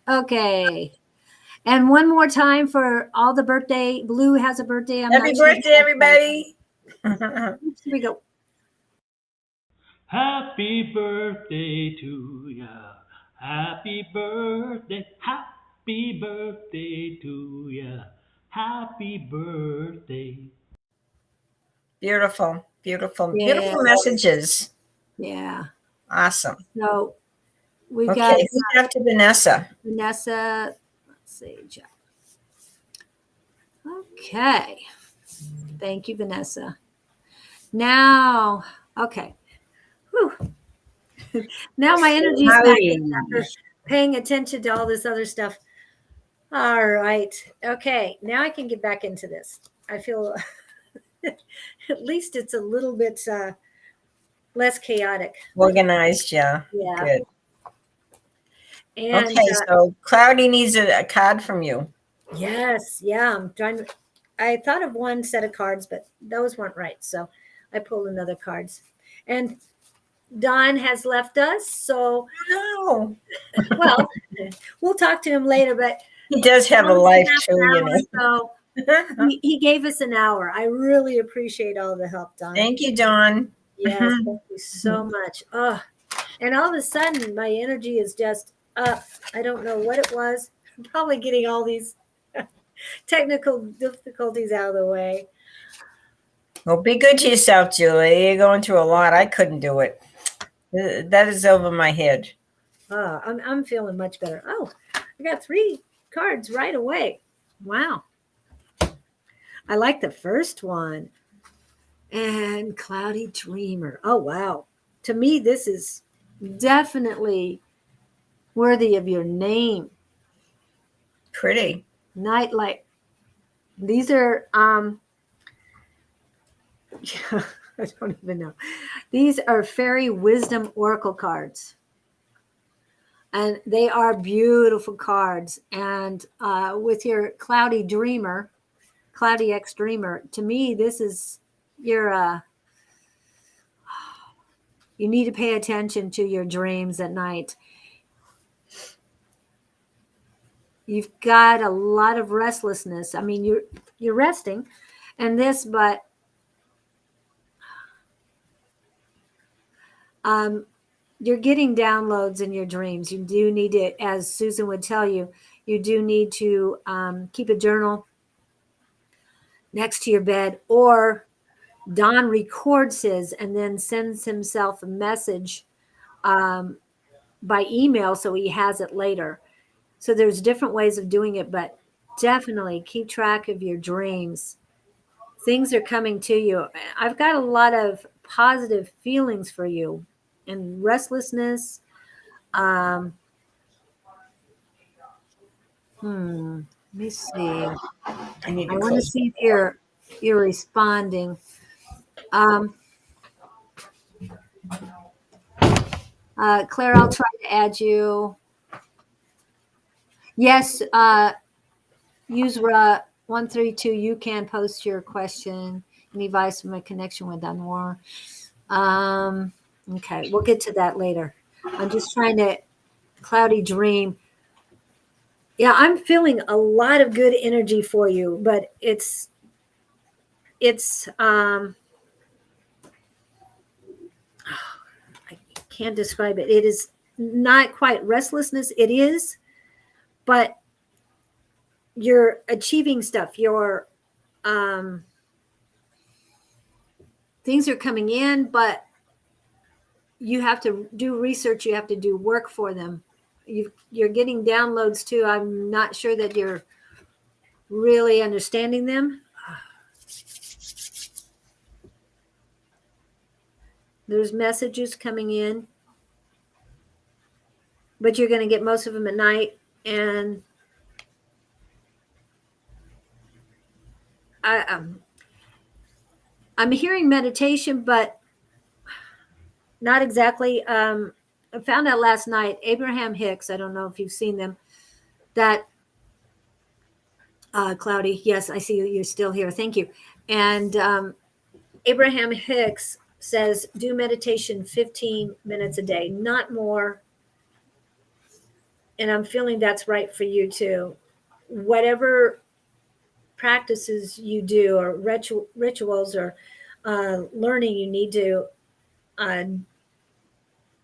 Okay. And one more time for all the birthday. Blue has a birthday. Happy birthday, everybody. Here we go. Happy birthday to ya. Happy birthday. Happy birthday to ya. Happy birthday. Beautiful, beautiful, Yeah. beautiful messages. Yeah. Awesome. So we've Okay, got who's after Vanessa? Vanessa. Let's see. Okay. Thank you, Vanessa. Now, okay. Whew. Now my energy is back after paying attention to all this other stuff. All right. Okay. Now I can get back into this. I feel at least it's a little bit less chaotic. Organized, yeah. Yeah. Good. And okay, so Cloudy needs a card from you. yes, yeah. I'm trying. I thought of one set of cards, but those weren't right, so I pulled another cards. And Don has left us, so No. well, we'll talk to him later. But He does have a life too, So he gave us an hour. I really appreciate all the help, Don. Thank you, Dawn. Yes, thank you so much. Oh, and all of a sudden, my energy is just up. I don't know what it was. I'm probably getting all these technical difficulties out of the way. Well, be good to yourself, Julie. You're going through a lot. I couldn't do it. That is over my head. Oh, I'm feeling much better. Oh, I got 3 cards right away. Wow. I like the first one. And Cloudy Dreamer. Oh, wow. To me, this is definitely worthy of your name. Pretty. Nightlight. These are I don't even know. These are fairy wisdom oracle cards. And they are beautiful cards. And with your Cloudy Dreamer, Cloudy X Dreamer, to me, this is your you need to pay attention to your dreams at night. You've got a lot of restlessness. I mean, you're resting and this, but you're getting downloads in your dreams. You do need to, as Susan would tell you, you do need to keep a journal next to your bed, or Don records his and then sends himself a message by email so he has it later. So there's different ways of doing it, but definitely keep track of your dreams. Things are coming to you. I've got a lot of positive feelings for you and restlessness. Um, let me see. I need I to want to close. see if you're responding. Claire, I'll try to add you. Yes, user 132, you can post your question. Any advice from my connection with Dunmore? Okay, we'll get to that later. I'm just trying to Cloudy Dream. Yeah, I'm feeling a lot of good energy for you, but it's I can't describe it. It is not quite restlessness. It is, but you're achieving stuff. You're things are coming in, but you have to do research. You have to do work for them. You're getting downloads too. I'm not sure that you're really understanding them. There's messages coming in, but you're going to get most of them at night. And I'm hearing meditation, but not exactly. I found out last night, Abraham Hicks, I don't know if you've seen them, that Cloudy, yes, I see you're still here. Thank you. And Abraham Hicks says, do meditation 15 minutes a day, not more. And I'm feeling that's right for you too. Whatever practices you do or rituals or learning, you need to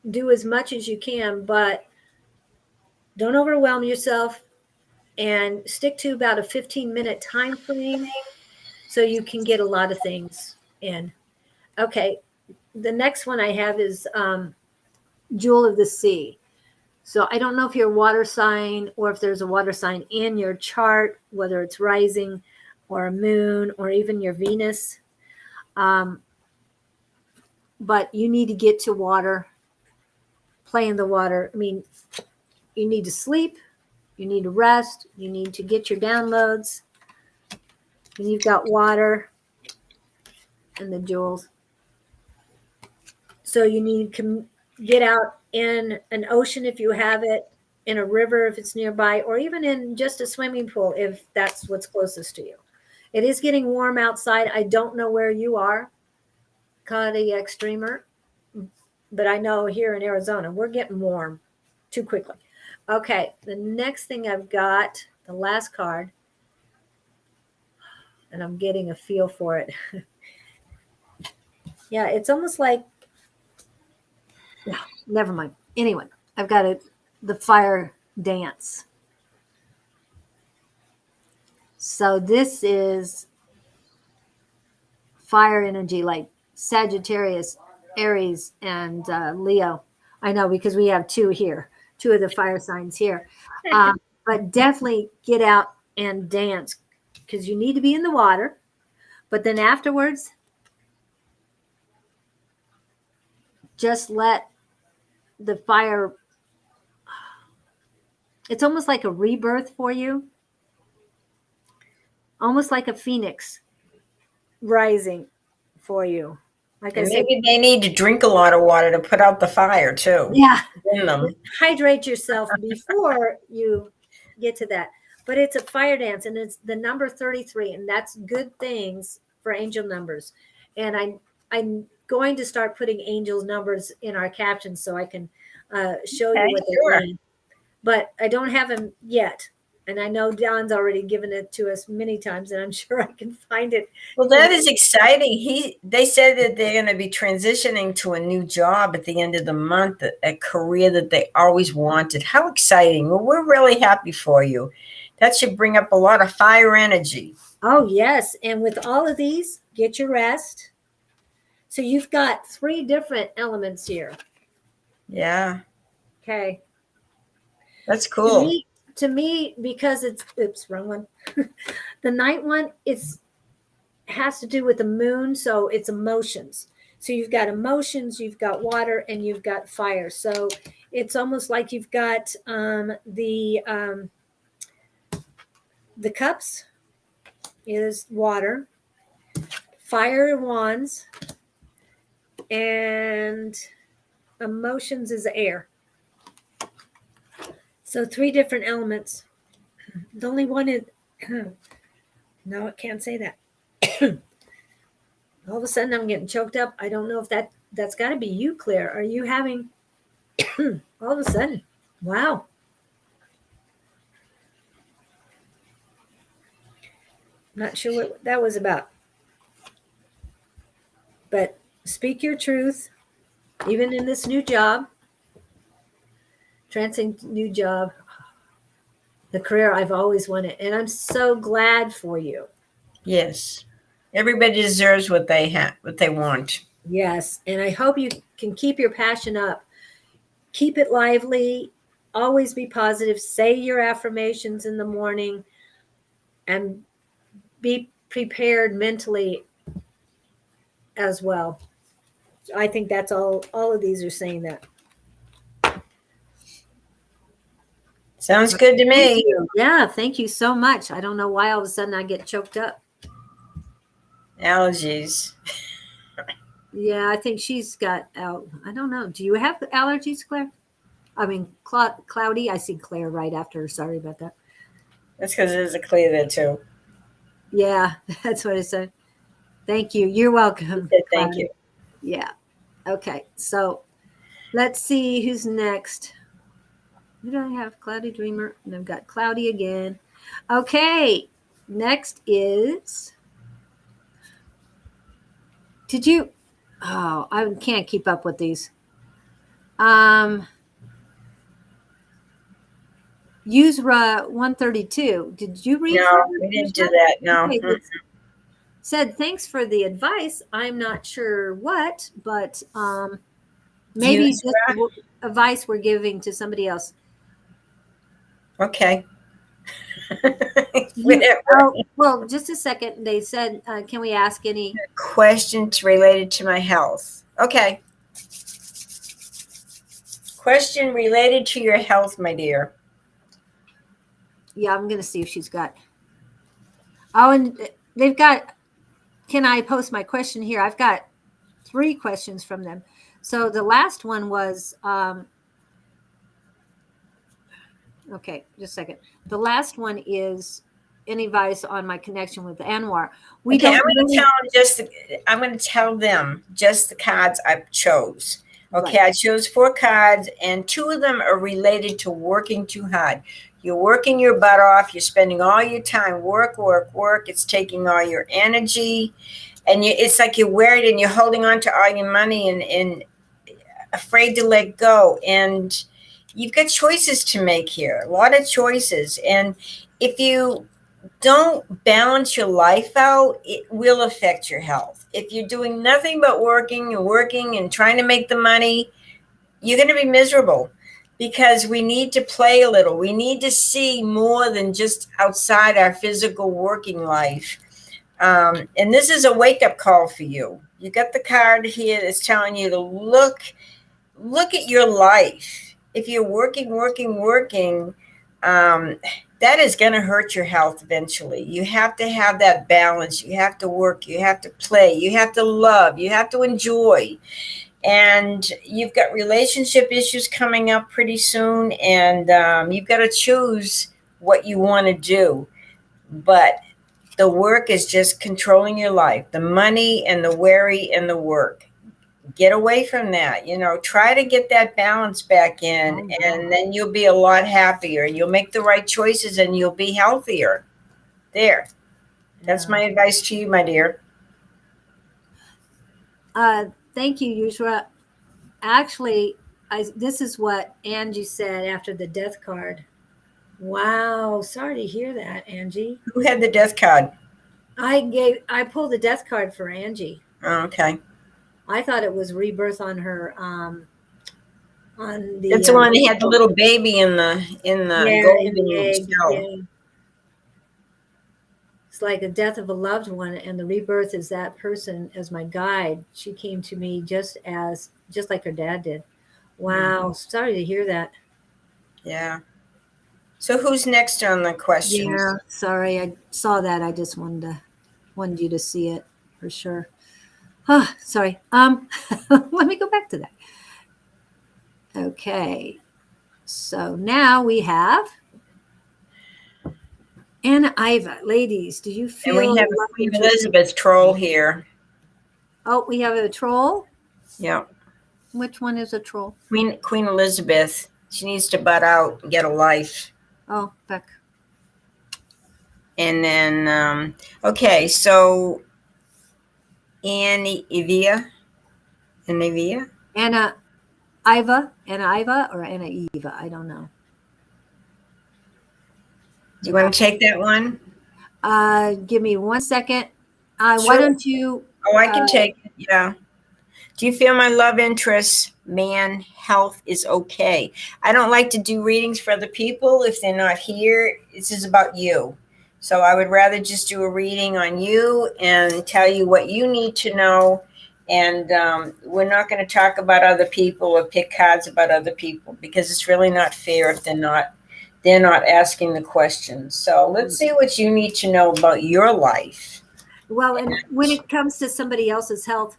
do as much as you can, but don't overwhelm yourself and stick to about a 15-minute time frame so you can get a lot of things in. Okay, the next one I have is Jewel of the Sea. So I don't know if you're a water sign or if there's a water sign in your chart, whether it's rising or a moon or even your Venus. But you need to get to water, play in the water. I mean, you need to sleep, you need to rest, you need to get your downloads. And you've got water and the jewels. So you need to get out in an ocean if you have it, in a river if it's nearby, or even in just a swimming pool if that's what's closest to you. It is getting warm outside. I don't know where you are, Cloudy X Dreamer, but I know here in Arizona, we're getting warm too quickly. Okay, the next thing I've got, the last card, and I'm getting a feel for it. Yeah, it's almost like, no, never mind. Anyway, I've got the fire dance. So this is fire energy, like Sagittarius, Aries, and Leo. I know because we have two here, two of the fire signs here. But definitely get out and dance because you need to be in the water. But then afterwards, just let the fire, it's almost like a rebirth for you, almost like a phoenix rising for you. Like I And said, maybe they need to drink a lot of water to put out the fire too. yeah, In them. hydrate yourself before you get to that. But it's a fire dance, and it's the number 33, and that's good things for angel numbers. And I'm going to start putting angels numbers in our captions so I can show you Okay, what they sure. mean. But I don't have them yet. And I know Don's already given it to us many times, and I'm sure I can find it. Well, that is exciting. They said that they're going to be transitioning to a new job at the end of the month, a career that they always wanted. How exciting. Well, we're really happy for you. That should bring up a lot of fire energy. Oh, yes. And with all of these, get your rest. So you've got 3 different elements here. Yeah, Okay. that's cool. To me, because it's, oops, wrong one. The night one, has to do with the moon. So it's emotions. So you've got emotions, you've got water, and you've got fire. So it's almost like you've got the cups is water, fire wands, and emotions is air. So 3 different elements. The only one is no, I can't say that. All of a sudden I'm getting choked up. I don't know if that's got to be you, Claire. Are you having all of a sudden? Wow. Not sure what that was about. But speak your truth, even in this new job, transcend new job, the career I've always wanted. And I'm so glad for you. Yes. Everybody deserves what they have, what they want. Yes. And I hope you can keep your passion up. Keep it lively. Always be positive. Say your affirmations in the morning and be prepared mentally as well. I think that's all of these are saying that. Sounds good to me. Yeah, thank you so much. I don't know why all of a sudden I get choked up. Allergies. Yeah, I think she's got out. I don't know. Do you have allergies, Claire? I mean, Cloudy. I see Claire right after her. Sorry about that. That's because there's a Clay there too. Yeah, that's what I said. Thank you. You're welcome. Thank you. Yeah. Okay. So let's see who's next. Who do I have? Cloudy Dreamer. And I've got Cloudy again. Okay. Next is. Did you? Oh, I can't keep up with these. Usra 132. Did you read? No, we didn't do that. No. Okay, said thanks for the advice. I'm not sure what, but maybe just advice we're giving to somebody else. Okay. Well, just a second. They said, can we ask any questions related to my health? Okay. Question related to your health, my dear. Yeah, I'm going to see if she's got. Oh, and they've got. Can I post my question here? I've got 3 questions from them. So the last one was. Okay, just a second. The last one is any advice on my connection with Anwar. I'm going to tell them just the cards I chose. Okay, right. I chose 4 cards, and 2 of them are related to working too hard. You're working your butt off. You're spending all your time work. It's taking all your energy, and it's like you're worried and you're holding on to all your money and afraid to let go. And you've got choices to make here, a lot of choices. And if you don't balance your life out, it will affect your health. If you're doing nothing but working and trying to make the money, you're going to be miserable, because we need to play a little. We need to see more than just outside our physical working life. And this is a wake-up call for you. You got the card here that's telling you to look at your life. If you're working, that is going to hurt your health eventually. You have to have that balance. You have to work. You have to play. You have to love. You have to enjoy. And you've got relationship issues coming up pretty soon. And you've got to choose what you want to do. But the work is just controlling your life, the money and the worry and the work. Get away from that. Try to get that balance back in, and then you'll be a lot happier. You'll make the right choices and you'll be healthier. There. That's my advice to you, my dear. Thank you, Yusra. Actually, this is what Angie said after the death card. Wow, sorry to hear that, Angie. Who had the death card? I pulled the death card for Angie. Oh, okay. I thought it was rebirth on her on the That's the one that had the little baby in the golden shell. Yeah. It's like the death of a loved one, and the rebirth is that person as my guide. She came to me just like her dad did. Wow, sorry to hear that. Yeah. So who's next on the questions? Yeah, sorry, I saw that. I just wanted you to see it for sure. Oh, sorry. Let me go back to that. Okay. So now we have Anna Iva. Ladies, do you feel? And we have Queen Elizabeth troll here. Oh, we have a troll? Yeah. Which one is a troll? Queen Elizabeth. She needs to butt out and get a life. Oh, Beck. And then, okay, so Anna Iva? Anna Iva or Anna Eva? I don't know. Do you want to take that one? Give me 1 second. Sure. Why don't you? Oh, I can take it. Yeah. Do you feel my love interest, man, health is okay? I don't like to do readings for other people if they're not here. This is about you. So I would rather just do a reading on you and tell you what you need to know. And we're not going to talk about other people or pick cards about other people because it's really not fair if they're not asking the questions. So let's see what you need to know about your life. Well, and when it comes to somebody else's health,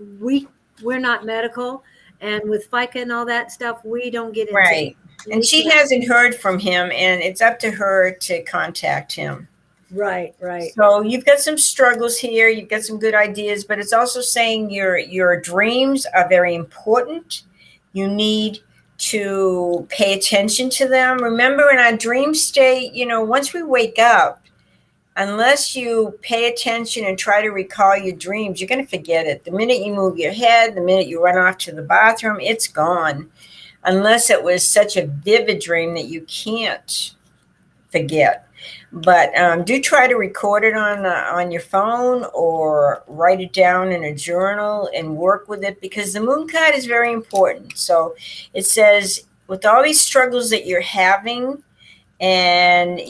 we're not medical, and with FICA and all that stuff, we don't get into right. And she hasn't heard from him, and it's up to her to contact him. Right. So you've got some struggles here. You've got some good ideas, but it's also saying your dreams are very important. You need to pay attention to them. Remember, in our dream state, once we wake up, unless you pay attention and try to recall your dreams, you're going to forget it. The minute you move your head, the minute you run off to the bathroom, it's gone. Unless it was such a vivid dream that you can't forget. But do try to record it on your phone or write it down in a journal and work with it, because the moon card is very important. So it says, with all these struggles that you're having, and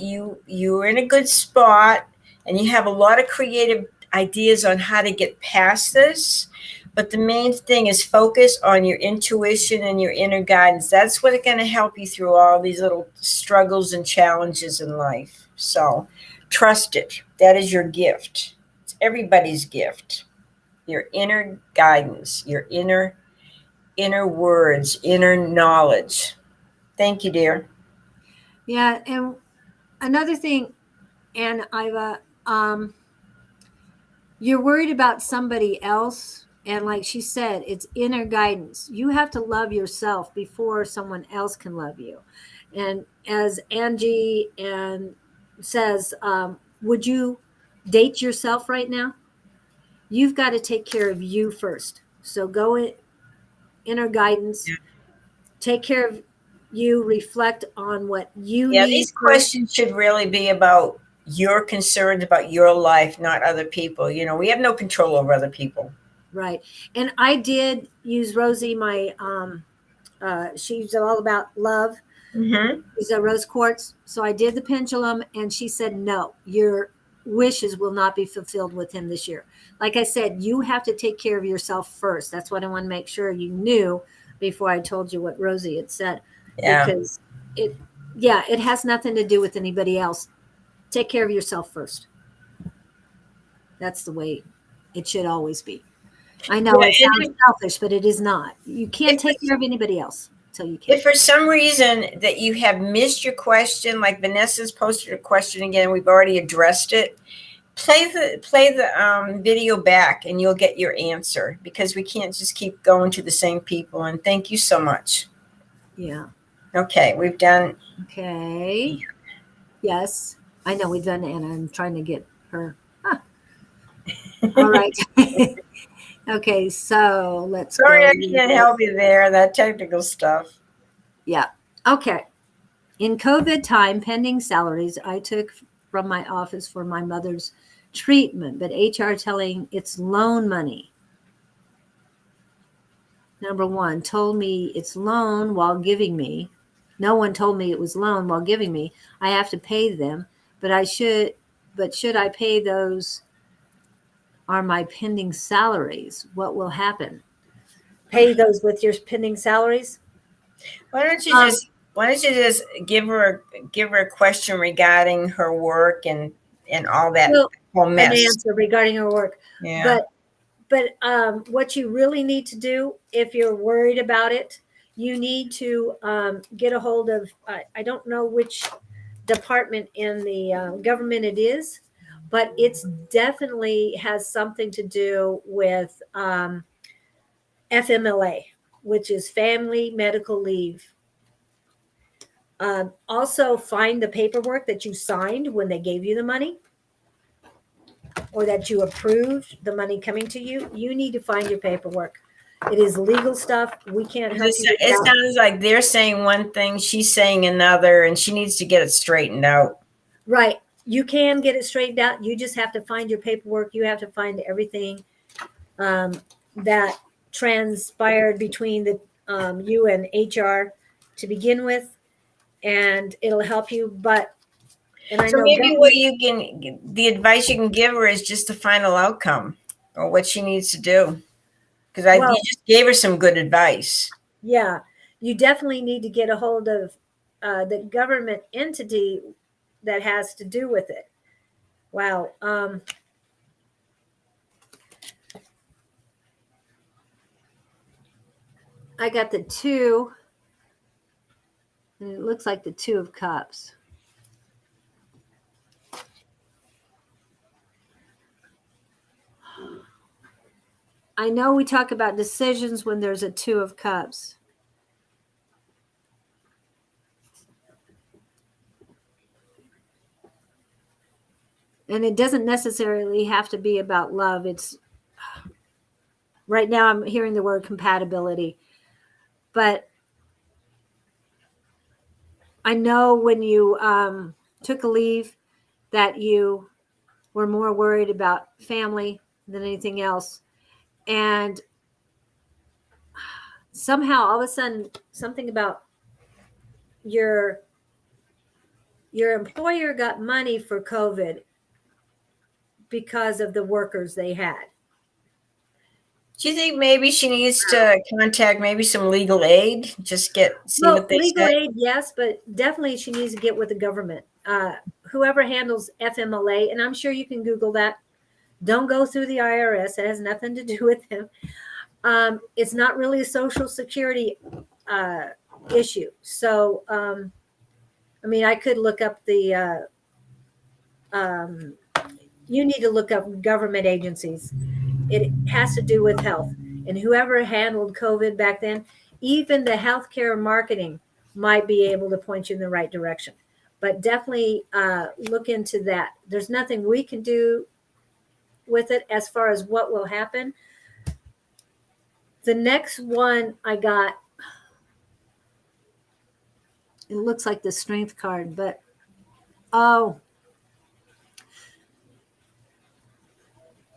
you're in a good spot, and you have a lot of creative ideas on how to get past this. But the main thing is focus on your intuition and your inner guidance. That's what's going to help you through all these little struggles and challenges in life. So trust it. That is your gift. It's everybody's gift. Your inner guidance, your inner words, inner knowledge. Thank you, dear. Yeah, and another thing, Anna Iva, you're worried about somebody else, and like she said, it's inner guidance. You have to love yourself before someone else can love you. And as Angie says, would you date yourself right now? You've got to take care of you first. So go in inner guidance, take care of you, reflect on what you need. These questions should really be about your concerns about your life, not other people. We have no control over other people. Right. And I did use Rosie, my she's all about love. Mm-hmm. She's a rose quartz. So I did the pendulum, and she said, no, you're wishes will not be fulfilled with him this year. Like I said, you have to take care of yourself first. That's what I want to make sure you knew before I told you what Rosie had said, Yeah. because it has nothing to do with anybody else. Take care of yourself first. That's the way it should always be. I know Yeah, it and sounds selfish, but it is not. You can't if take it's- care of anybody else until you can. If for some reason that you have missed your question, like Vanessa's posted a question again, we've already addressed it. Play the video back, and you'll get your answer, because we can't just keep going to the same people. And thank you so much. Yeah. Okay, we've done. Okay. Yes. I know we've done Anna. I'm trying to get her. All right. Okay, so let's Sorry, go. I can't help you there. That technical stuff. Yeah. Okay. In COVID time, pending salaries I took from my office for my mother's treatment, but HR telling it's loan money. Number one, told me it's loan while giving me. No one told me it was loan while giving me. I have to pay them, but should I pay those are my pending salaries? What will happen? Pay those with your pending salaries? Why don't you just give her a question regarding her work and all that Well, whole an mess. answer regarding her work. Yeah. But what you really need to do, if you're worried about it, you need to get a hold of, I don't know which department in the government it is, but it's definitely has something to do with FMLA, which is Family Medical Leave. Also, find the paperwork that you signed when they gave you the money, or that you approved the money coming to you. You need to find your paperwork. It is legal stuff. We can't help you with It that. sounds like they're saying one thing, she's saying another, and she needs to get it straightened out. Right. You can get it straightened out. You just have to find your paperwork. You have to find everything that transpired between you and HR to begin with, and it'll help you. And I So know maybe the advice you can give her is just the final outcome, or what she needs to do. Because you just gave her some good advice. Yeah, you definitely need to get a hold of the government entity that has to do with it. Wow. I got the two, and it looks like the Two of Cups. I know we talk about decisions when there's a Two of Cups. And it doesn't necessarily have to be about love. It's right now I'm hearing the word compatibility. But I know when you took a leave that you were more worried about family than anything else. And somehow all of a sudden something about your employer got money for COVID because of the workers they had. Do you think maybe she needs to contact maybe some legal aid? See what they legal say. aid, yes, but definitely she needs to get with the government. Whoever handles FMLA, and I'm sure you can Google that. Don't go through the IRS. It has nothing to do with them. It's not really a Social Security issue. So, I mean, I could look up the. You need to look up government agencies. It has to do with health, and whoever handled COVID back then, even the healthcare marketing might be able to point you in the right direction. But definitely look into that. There's nothing we can do with it as far as what will happen. The next one I got, it looks like the Strength card, but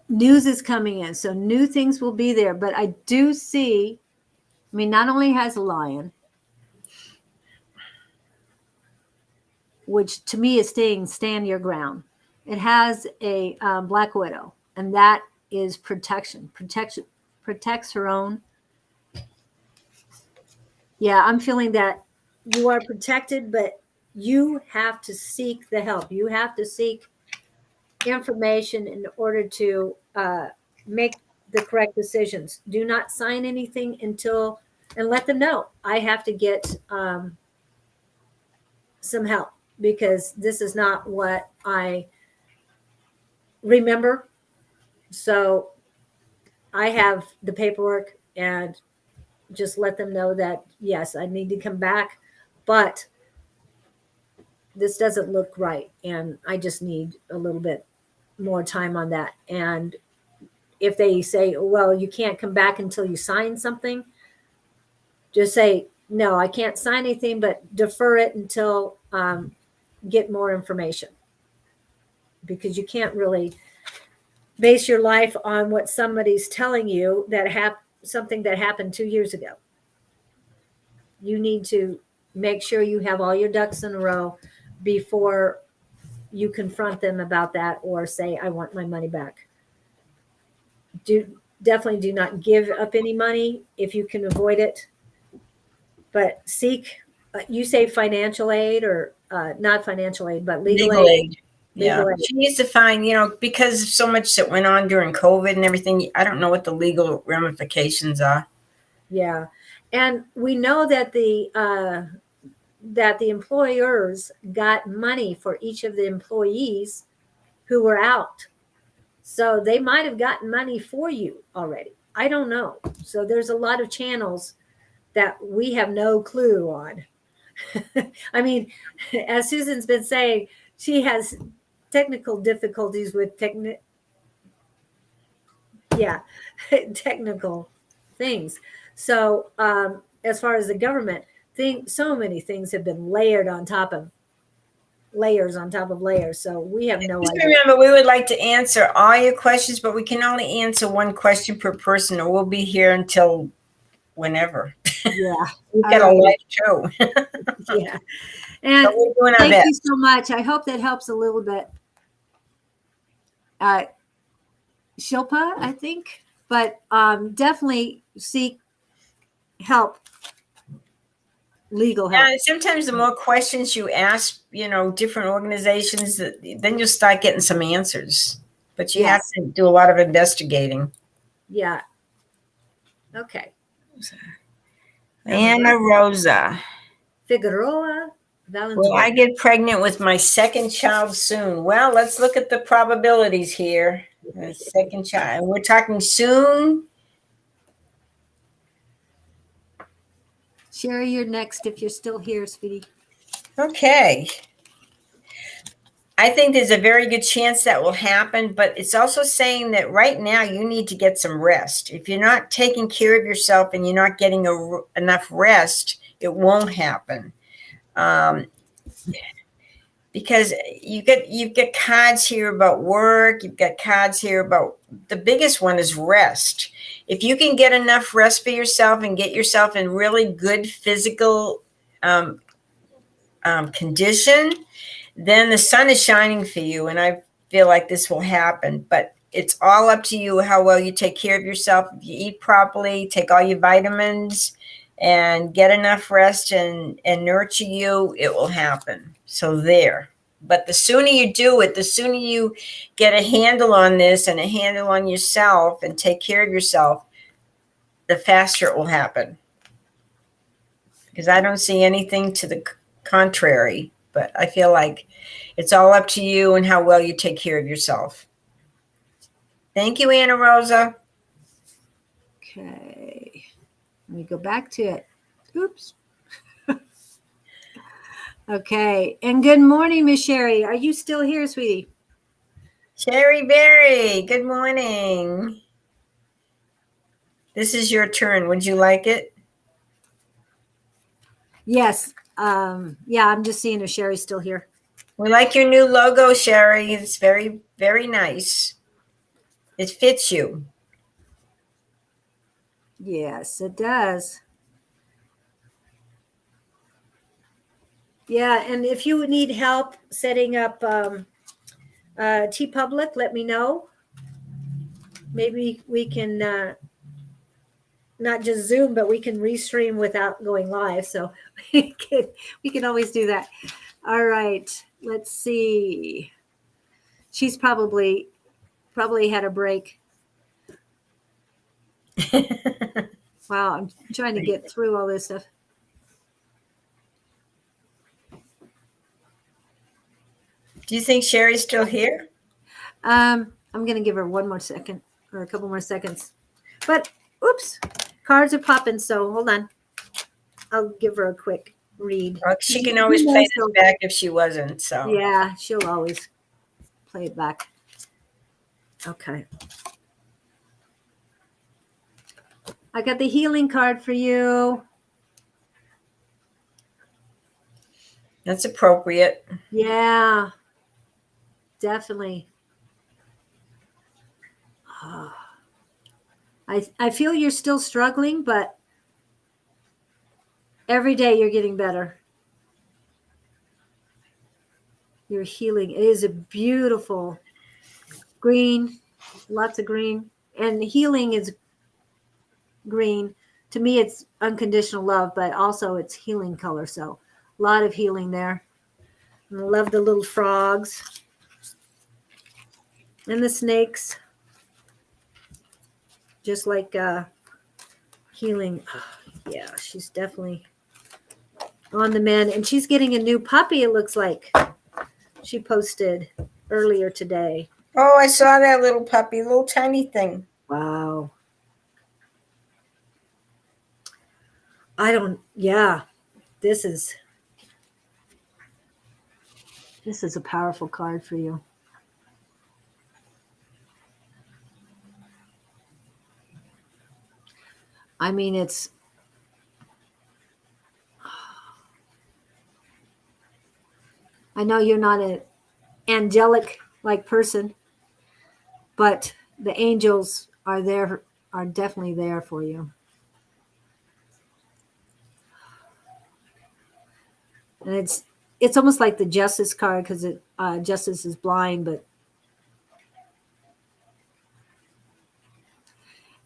news is coming in. So new things will be there. But I do see, I mean, not only has a lion, which to me is stand your ground. It has a black widow, and that is protection. Protects her own. Yeah, I'm feeling that you are protected, but you have to seek the help. You have to seek information in order to make the correct decisions. Do not sign anything until and let them know. I have to get some help because this is not what I remember. So I have the paperwork and just let them know that yes, I need to come back, but this doesn't look right and I just need a little bit more time on that. And if they say, well, you can't come back until you sign something, just say, no, I can't sign anything, but defer it until get more information, because you can't really base your life on what somebody's telling you that something that happened 2 years ago. You need to make sure you have all your ducks in a row before you confront them about that or say, I want my money back. Definitely do not give up any money if you can avoid it, but seek, you say financial aid or not financial aid, but legal aid. Yeah. Legal aid. She needs to find, because of so much that went on during COVID and everything, I don't know what the legal ramifications are. Yeah. And we know that the employers got money for each of the employees who were out. So they might have gotten money for you already. I don't know. So there's a lot of channels that we have no clue on. I mean, as Susan's been saying, she has technical difficulties with technical things. So as far as the government, so many things have been layered on top of layers on top of layers. So we have no Just idea. remember, we would like to answer all your questions, but we can only answer one question per person, or we'll be here until whenever. Yeah. We've got a life too. Yeah. And But we're doing our thank best. you so much. I hope that helps a little bit. Shilpa, I think, but definitely seek help, legal help. And sometimes the more questions you ask, different organizations, then you'll start getting some answers. But you have to do a lot of investigating. Yeah. Okay. Anna Rosa. Figueroa. Will I get pregnant with my second child soon? Well, let's look at the probabilities here. The second child. We're talking soon. Sherry, you're next if you're still here, sweetie. Okay. I think there's a very good chance that will happen, but it's also saying that right now you need to get some rest. If you're not taking care of yourself and you're not getting enough rest, it won't happen. Because you've got cards here about work, you've got cards here about, the biggest one is rest. If you can get enough rest for yourself and get yourself in really good physical condition, then the sun is shining for you, and I feel like this will happen. But it's all up to you how well you take care of yourself. If you eat properly, take all your vitamins, and get enough rest and nurture you, it will happen. So there. But the sooner you do it, the sooner you get a handle on this and a handle on yourself and take care of yourself, the faster it will happen. Because I don't see anything to the contrary, but I feel like it's all up to you and how well you take care of yourself. Thank you, Anna Rosa. Okay. Let me go back to it. Oops. Okay. And good morning, Miss Sherry. Are you still here, sweetie? Sherry Berry, good morning. This is your turn. Would you like it? Yes. Yeah, I'm just seeing if Sherry's still here. We like your new logo, Sherry. It's very, very nice. It fits you. Yes, it does. Yeah, and if you need help setting up T Public, let me know. Maybe we can not just Zoom, but we can restream without going live. So we can always do that. All right, let's see. She's probably had a break. Wow, I'm trying to get through all this stuff. Do you think Sherry's still here? I'm going to give her one more second or a couple more seconds. But, oops, cards are popping. So hold on. I'll give her a quick read. Well, she can always play this back if she wasn't. So yeah, she'll always play it back. Okay. I got the healing card for you. That's appropriate. Yeah, definitely. I feel you're still struggling, but every day you're getting better. You're healing. It is a beautiful green, lots of green, and healing is green. To me, it's unconditional love, but also it's healing color. So a lot of healing there. And I love the little frogs and the snakes. Just like healing. Yeah, she's definitely on the mend. And she's getting a new puppy, it looks like. She posted earlier today. Oh, I saw that little puppy, little tiny thing. Wow. This is a powerful card for you. I mean, I know you're not an angelic like person, but the angels are definitely there for you. And it's almost like the justice card because justice is blind, but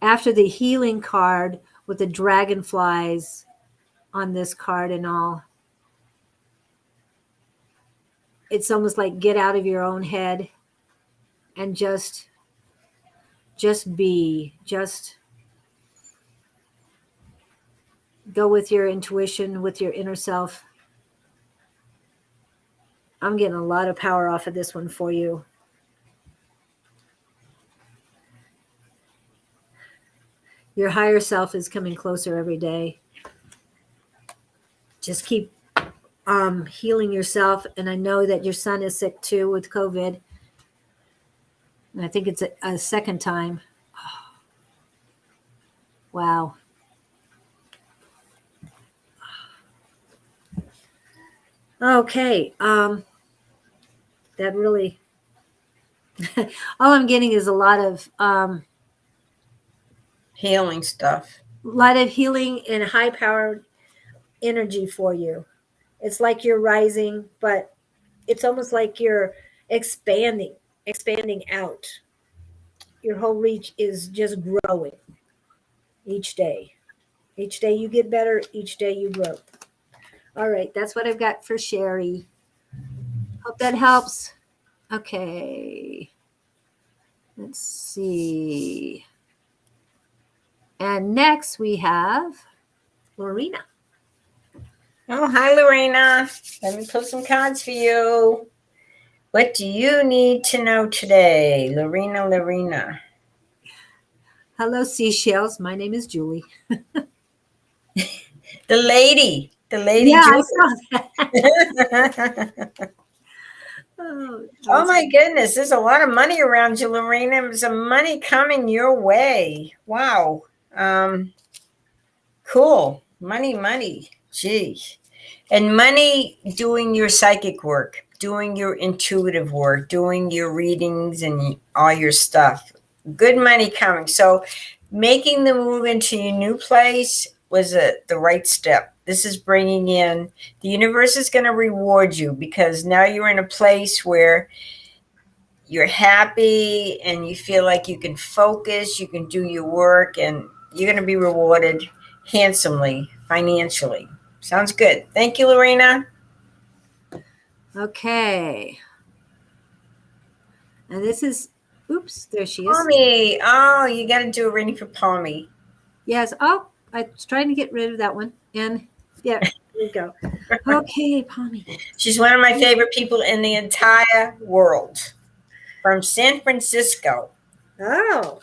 after the healing card with the dragonflies on this card and all, it's almost like get out of your own head and just be, just go with your intuition, with your inner self. I'm getting a lot of power off of this one for you. Your higher self is coming closer every day. Just keep healing yourself. And I know that your son is sick too with COVID. And I think it's a second time. Wow. Okay. That really, all I'm getting is a lot of Healing stuff. Healing and high powered energy for you. It's like you're rising, but it's almost like you're expanding out. Your whole reach is just growing each day. Each day you get better, each day you grow. All right, that's what I've got for Sherry. Hope that helps. Okay. Let's see. And next we have Lorena. Oh, hi, Lorena. Let me pull some cards for you. What do you need to know today, Lorena? Hello, seashells. My name is Julie. The lady. Yeah, Julie. I saw that. Oh my goodness, there's a lot of money around you, Lorena. There's some money coming your way. Wow. Cool. Money. Gee. And money doing your psychic work, doing your intuitive work, doing your readings and all your stuff. Good money coming. So making the move into your new place was the right step. This is bringing in, the universe is going to reward you because now you're in a place where you're happy and you feel like you can focus, you can do your work, and you're going to be rewarded handsomely financially. Sounds good. Thank you, Lorena. Okay. And this is, oops, there she is. Palmy. Oh, you got to do a reading for Palmy. Yes. Oh, I was trying to get rid of that one. And yeah, here we go. Okay, Palmy. She's one of my favorite people in the entire world. From San Francisco. Oh.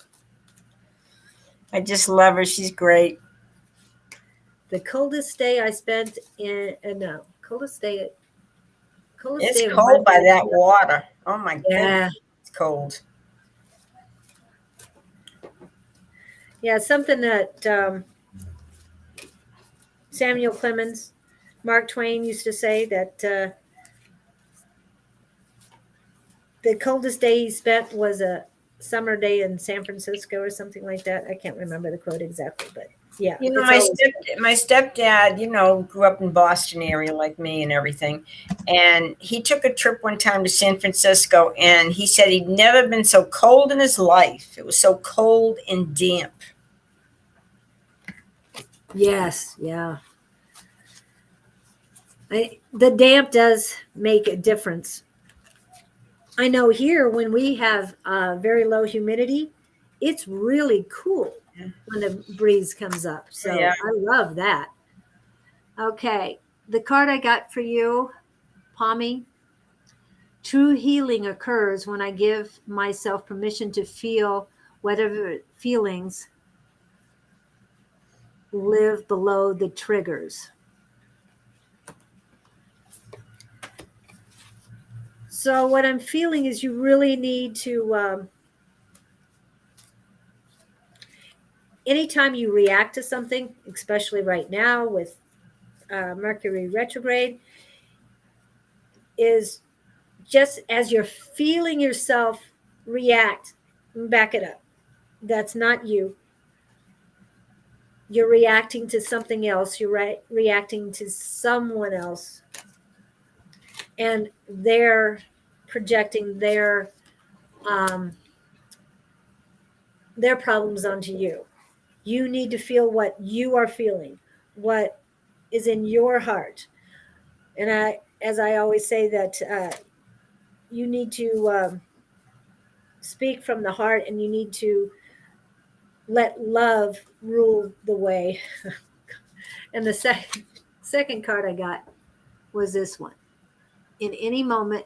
I just love her. She's great. The coldest day I spent in, coldest day. It's day of cold by Monday. that water. Oh my Yeah. goodness. It's cold. Yeah, something that Samuel Clemens, Mark Twain used to say that the coldest day he spent was a summer day in San Francisco or something like that. I can't remember the quote exactly, but yeah. You know, it's my stepdad, you know, grew up in Boston area like me and everything. And he took a trip one time to San Francisco, and he said he'd never been so cold in his life. It was so cold and damp. Yes, yeah. The damp does make a difference. I know here when we have very low humidity, it's really cool when the breeze comes up. So Yeah. I love that. Okay, the card I got for you, Palmy. True healing occurs when I give myself permission to feel whatever feelings live below the triggers. So what I'm feeling is you really need to, anytime you react to something, especially right now with Mercury retrograde, is just as you're feeling yourself react, back it up. That's not you. You're reacting to something else. You're reacting to someone else. And they're projecting their problems onto you. You need to feel what you are feeling, what is in your heart. And as I always say, that you need to speak from the heart, and you need to let love rule the way. And the second card I got was this one. In any moment,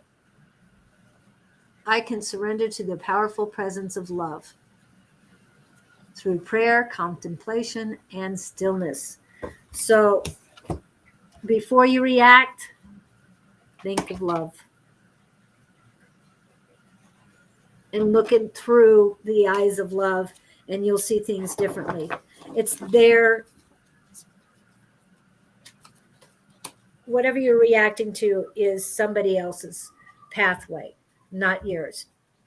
I can surrender to the powerful presence of love through prayer, contemplation, and stillness. So before you react, think of love. And look it through the eyes of love, and you'll see things differently. It's there. Whatever you're reacting to is somebody else's pathway, not yours.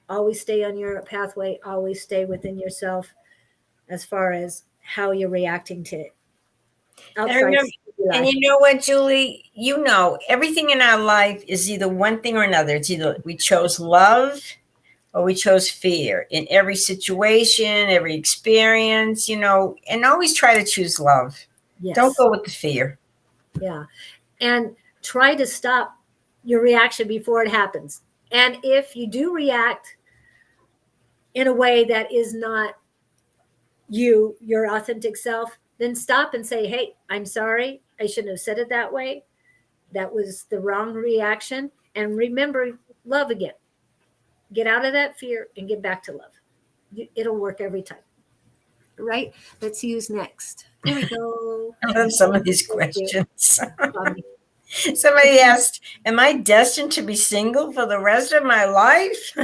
Always stay on your pathway. Always stay within yourself as far as how you're reacting to it. Outside. And you know what, Julie? You know, everything in our life is either one thing or another. It's either we chose love or we chose fear in every situation, every experience, you know, and always try to choose love. Yes. Don't go with the fear. Yeah. And try to stop your reaction before it happens. And if you do react in a way that is not your authentic self, then stop and say, hey, I'm sorry. I shouldn't have said it that way. That was the wrong reaction. And remember love again. Get out of that fear and get back to love. It'll work every time. Right? Let's see who's next. Here we go. I love some of these questions. Somebody asked, am I destined to be single for the rest of my life?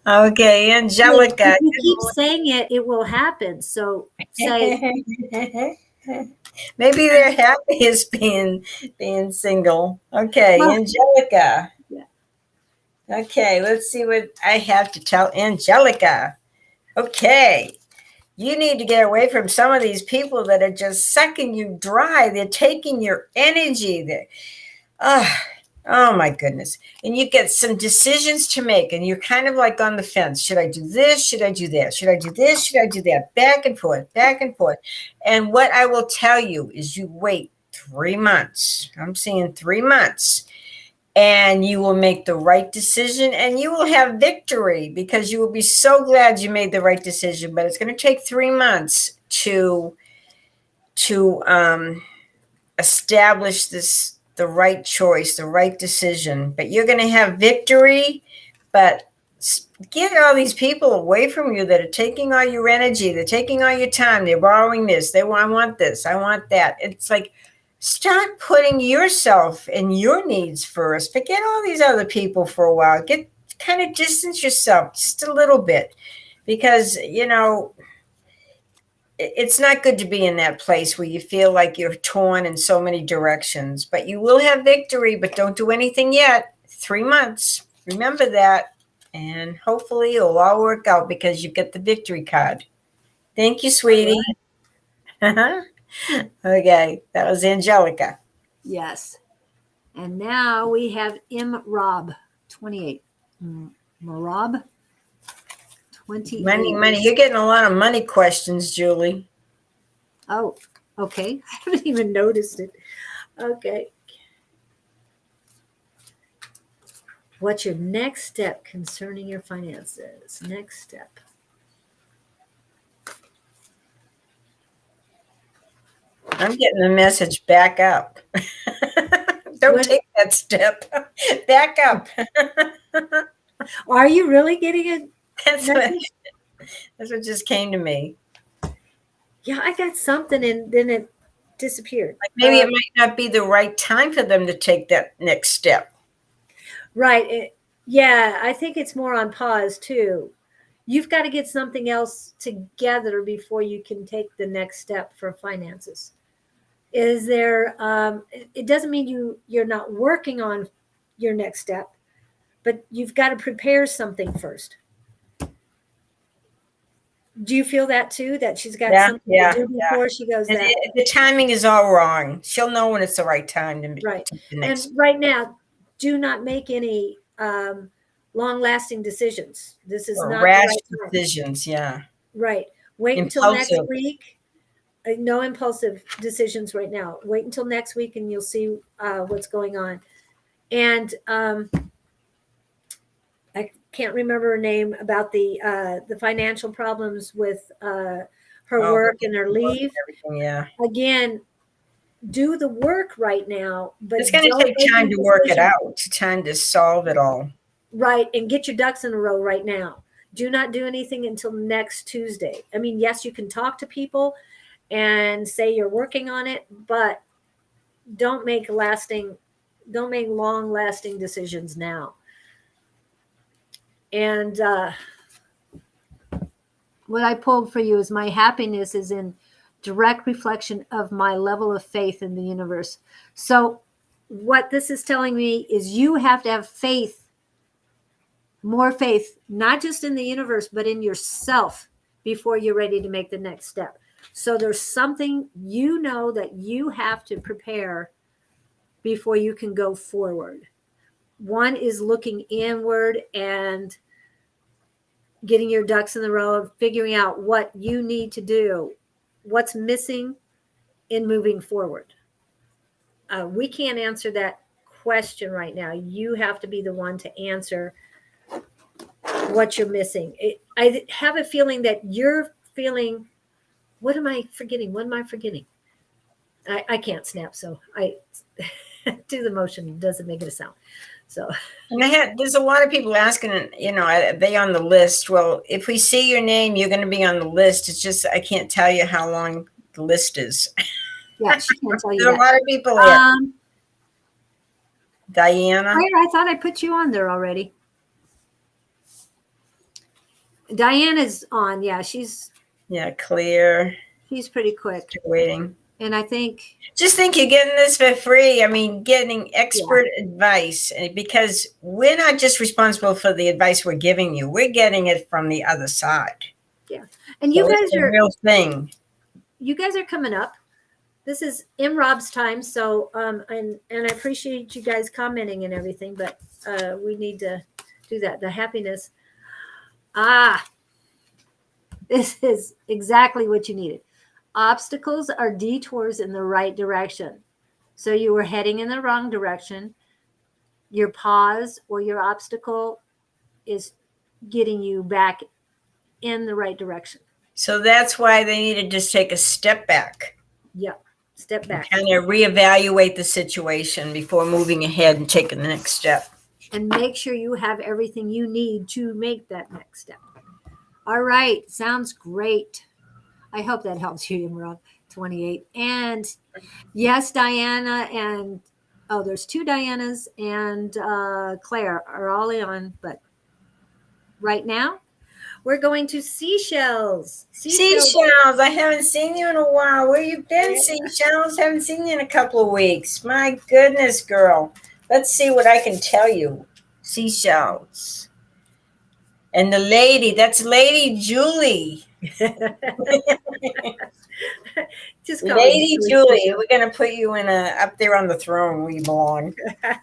Okay, Angelica. If you keep saying it, it will happen. So say. Maybe they're happy as being single. Okay, Well, Angelica. Yeah. Okay, let's see what I have to tell Angelica. Okay, you need to get away from some of these people that are just sucking you dry. They're taking your energy. Oh my goodness. And you get some decisions to make, and you're kind of like on the fence. Should I do this? Should I do that? Should I do this? Should I do that? Back and forth, back and forth. And what I will tell you is you wait 3 months. I'm seeing 3 months. And you will make the right decision and you will have victory because you will be so glad you made the right decision. But it's going to take 3 months to establish the right choice, the right decision. But you're going to have victory. But get all these people away from you that are taking all your energy. They're taking all your time. They're borrowing this. I want this. I want that. It's like, start putting yourself and your needs first. Forget all these other people for a while. Kind of distance yourself just a little bit because, it's not good to be in that place where you feel like you're torn in so many directions. But you will have victory, but don't do anything yet. 3 months. Remember that. And hopefully it'll all work out because you get the victory card. Thank you, sweetie. Okay, that was Angelica. Yes. And now we have M. Rob, 28. Rob, 28. Money. You're getting a lot of money questions, Julie. Oh, okay. I haven't even noticed it. Okay. What's your next step concerning your finances? Next step. I'm getting the message, back up. Don't take that step. Back up. Are you really getting it? That's what just came to me. Yeah, I got something and then it disappeared. Like maybe it might not be the right time for them to take that next step. Right. Yeah, I think it's more on pause too. You've got to get something else together before you can take the next step for finances. Is there, it doesn't mean you're not working on your next step, but you've got to prepare something first. Do you feel that too? That she's got something to do before she goes that? The timing is all wrong. She'll know when it's the right time to make the next. And right now, do not make any long-lasting decisions. This is not rash the right decisions. Yeah. Right. Wait until next week. No impulsive decisions right now. Wait until next week, and you'll see what's going on. And I can't remember her name about the financial problems with her work and her leave. Yeah. Again, do the work right now, but it's going to take time to work it out. Time to solve it all. Right, and get your ducks in a row right now. Do not do anything until next Tuesday. I mean, yes, you can talk to people and say you're working on it, but don't make long-lasting decisions now. And what I pulled for you is my happiness is in direct reflection of my level of faith in the universe. So what this is telling me is you have to have faith, more faith, not just in the universe, but in yourself before you're ready to make the next step. So there's something that you have to prepare before you can go forward. One is looking inward and getting your ducks in the row and figuring out what you need to do, what's missing in moving forward. We can't answer that question right now. You have to be the one to answer what you're missing. I have a feeling that you're feeling, what am I forgetting? I can't snap, so I do the motion. It doesn't make it a sound. So, and there's a lot of people asking, are they on the list? Well, if we see your name, you're going to be on the list. It's just, I can't tell you how long the list is. Yeah, she can't tell you There's that. a lot of people here. Diana. I thought I put you on there already. Diana's on. Yeah, she's. Yeah, clear. She's pretty quick. Still waiting. And I think. Just think you're getting this for free. I mean, getting expert advice, because we're not just responsible for the advice we're giving you. We're getting it from the other side. Yeah. And you guys are a real thing. You guys are coming up. this is Rob's time. So, and I appreciate you guys commenting and everything, but we need to do that. The happiness. Ah, this is exactly what you needed. Obstacles are detours in the right direction. So you were heading in the wrong direction. Your pause or your obstacle is getting you back in the right direction. So that's why they need to just take a step back. Yep. Step back. Kind of reevaluate the situation before moving ahead and taking the next step. And make sure you have everything you need to make that next step. All right. Sounds great. I hope that helps you, Imran. 28. And yes, Diana and there's two Dianas and Claire are all in, but right now we're going to Seashells. Seashells, I haven't seen you in a while. Where you been, Seashells? Haven't seen you in a couple of weeks. My goodness, girl. Let's see what I can tell you. Seashells. And the lady, that's Lady Julie. Just Lady Julie, we're going to put you in up there on the throne where you belong.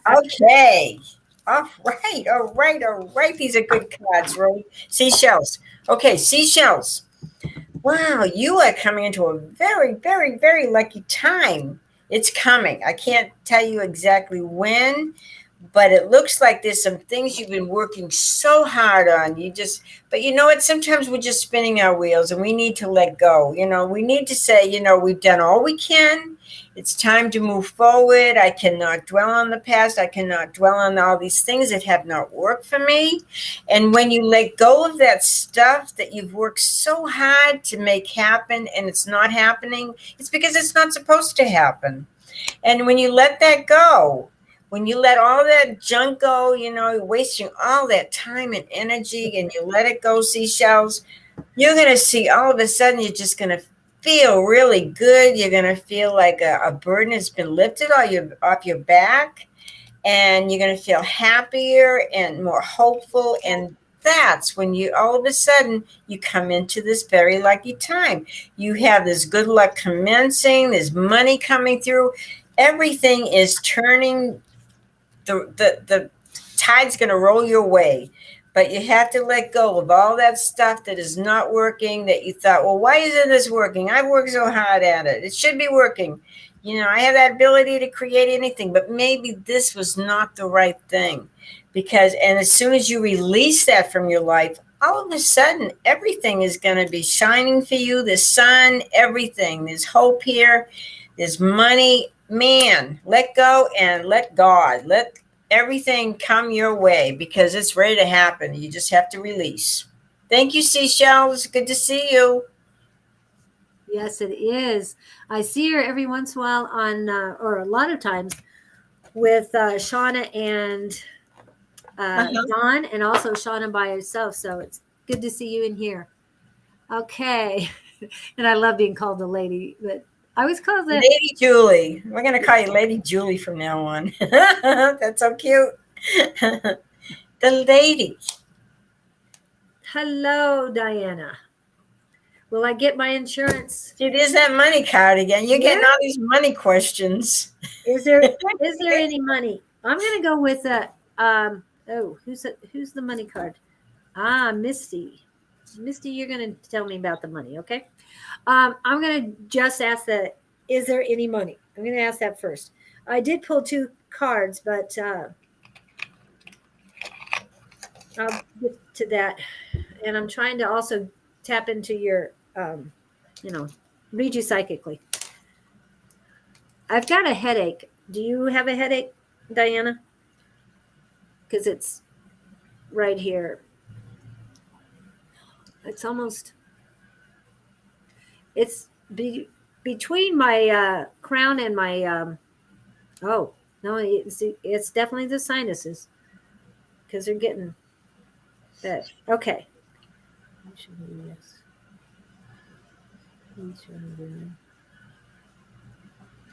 Okay. All right. These are good cards, right? Seashells. Okay, Seashells. Wow, you are coming into a very, very, very lucky time. It's coming. I can't tell you exactly when, but it looks like there's some things you've been working so hard on. But you know what? Sometimes we're just spinning our wheels and we need to let go. We need to say, we've done all we can. It's time to move forward. I cannot dwell on the past. I cannot dwell on all these things that have not worked for me. And when you let go of that stuff that you've worked so hard to make happen and it's not happening, it's because it's not supposed to happen. And when you let that go, when you let all that junk go, you're wasting all that time and energy and you let it go, Seashells, you're going to see all of a sudden you're just going to feel really good. You're going to feel like a burden has been lifted off your back, and you're going to feel happier and more hopeful. And that's when you all of a sudden you come into this very lucky time. You have this good luck commencing, there's money coming through, everything is turning, the tide's going to roll your way. But you have to let go of all that stuff that is not working, that you thought, well, why isn't this working? I've worked so hard at it. It should be working. I have that ability to create anything, but maybe this was not the right thing. And as soon as you release that from your life, all of a sudden, everything is going to be shining for you. The sun, everything. There's hope here. There's money. Man, let go and let God. Let everything come your way because it's ready to happen. You just have to release. Thank you, Seashells. Good to see you. Yes, it is. I see her every once in a while or a lot of times with Shauna and Dawn, and also Shauna by herself. So it's good to see you in here. Okay. And I love being called the lady, but I was called that. Lady Julie. We're going to call you Lady Julie from now on. That's so cute. The lady. Hello, Diana. Will I get my insurance? See, there's that money card again. You're getting all these money questions. Is there any money? I'm going to go with who's the money card? Misty. Misty, you're going to tell me about the money, okay? I'm going to just ask is there any money? I'm going to ask that first. I did pull two cards, but I'll get to that. And I'm trying to also tap into your, read you psychically. I've got a headache. Do you have a headache, Diana? Because it's right here. It's almost, it's between my crown and my, no, it's definitely the sinuses because they're getting that. Okay.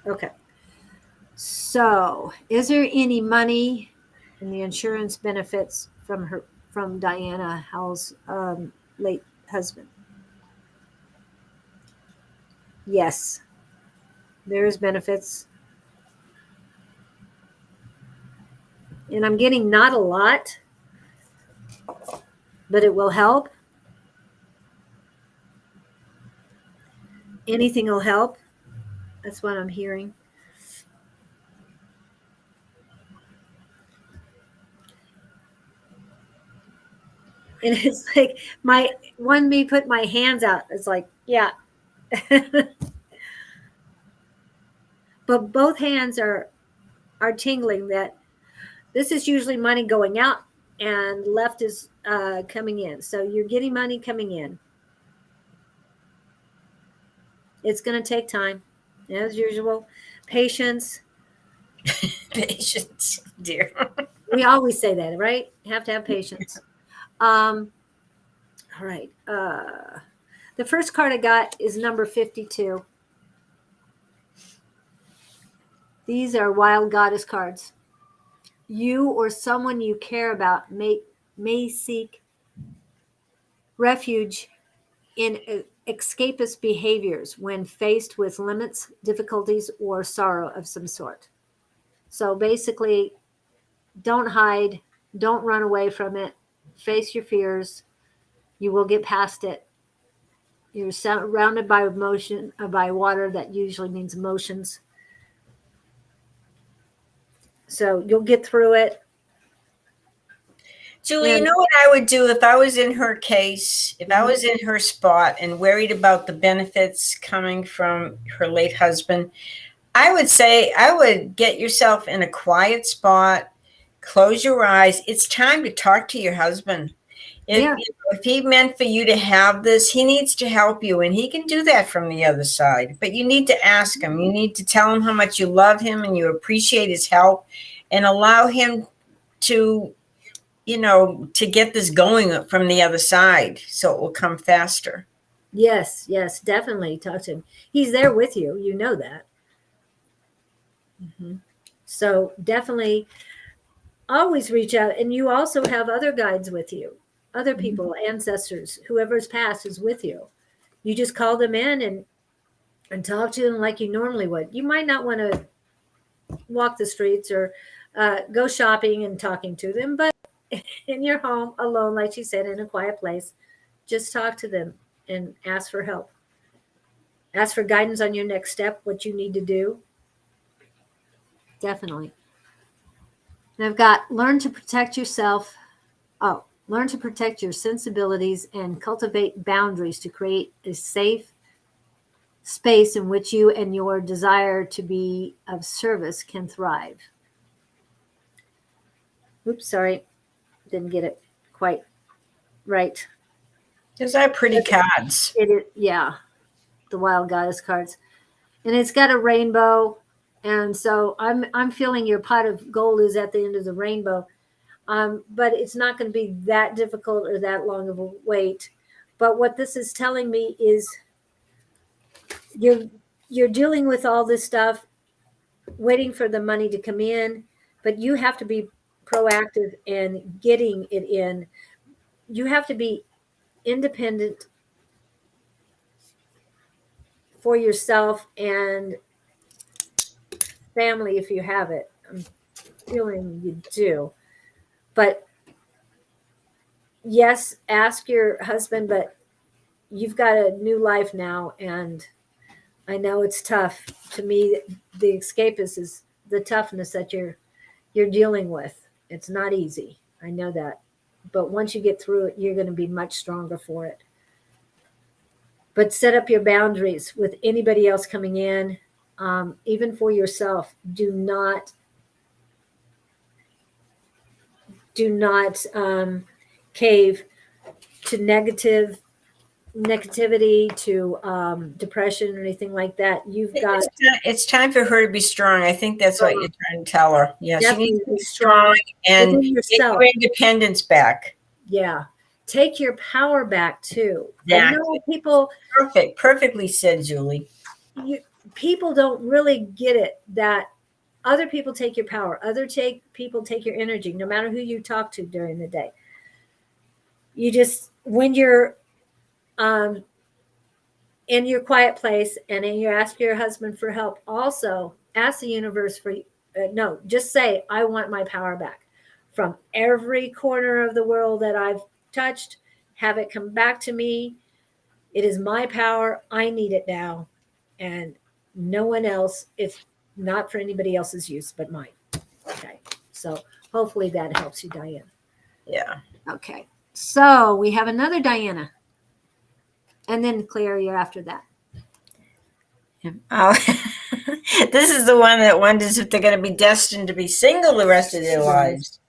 Okay. So, is there any money in the insurance benefits from Diana Howell's late husband? Yes. There's benefits. And I'm getting not a lot, but it will help. Anything will help. That's what I'm hearing. And it's like me put my hands out. It's like, yeah. But both hands are tingling. That this is usually money going out and left is coming in. So you're getting money coming in. It's going to take time, as usual. Patience. Patience, dear. We always say that, right? You have to have patience. All right. The first card I got is number 52. These are wild goddess cards. You or someone you care about may seek refuge in escapist behaviors when faced with limits, difficulties, or sorrow of some sort. So basically, don't hide, don't run away from it, face your fears. You will get past it. You're surrounded by by water. That usually means emotions. So you'll get through it. Julie, you know what I would do if I was in her case, if I was in her spot and worried about the benefits coming from her late husband? I would say I would get yourself in a quiet spot, close your eyes. It's time to talk to your husband. If he meant for you to have this, he needs to help you, and he can do that from the other side. But you need to ask him. You need to tell him how much you love him and you appreciate his help, and allow him to, to get this going from the other side so it will come faster. Yes, definitely talk to him. He's there with you. You know that. Mm-hmm. So definitely always reach out. And you also have other guides with you, other people, ancestors, whoever's passed is with you. You just call them in and talk to them like you normally would. You might not want to walk the streets or go shopping and talking to them, but in your home alone, like she said, in a quiet place, just talk to them and ask for help. Ask for guidance on your next step, what you need to do. Definitely. And I've got learn to protect yourself. Oh, learn to protect your sensibilities and cultivate boundaries to create a safe space in which you and your desire to be of service can thrive. Oops, sorry. Didn't get it quite right. Those are pretty cards. It is, yeah, the wild goddess cards. And it's got a rainbow. And so I'm feeling your pot of gold is at the end of the rainbow. But it's not going to be that difficult or that long of a wait. But what this is telling me is you're dealing with all this stuff, waiting for the money to come in, but you have to be proactive in getting it in. You have to be independent for yourself and family if you have it. I'm feeling you do. But yes, ask your husband, but you've got a new life now, and I know it's tough. To me, the escapist is the toughness that you're dealing with. It's not easy. I know that. But once you get through it, you're going to be much stronger for it. But set up your boundaries with anybody else coming in, even for yourself. Do not cave to negativity, to depression or anything like that. It's time for her to be strong. I think that's what you're trying to tell her. Yeah, she needs to be strong and get your independence back. Yeah. Take your power back too. Yeah. I know people. Perfectly said, Julie. People don't really get it that other people take your power. People take your energy, no matter who you talk to during the day. You just, when you're in your quiet place, and then you ask your husband for help, also ask the universe for, no, just say, I want my power back from every corner of the world that I've touched. Have it come back to me. It is my power. I need it now. And no one else, it's not for anybody else's use but mine. Okay. So hopefully that helps you, Diane. Yeah. Okay. So we have another Diana. And then Claire, you're after that. Oh, this is the one that wonders if they're going to be destined to be single the rest of their lives.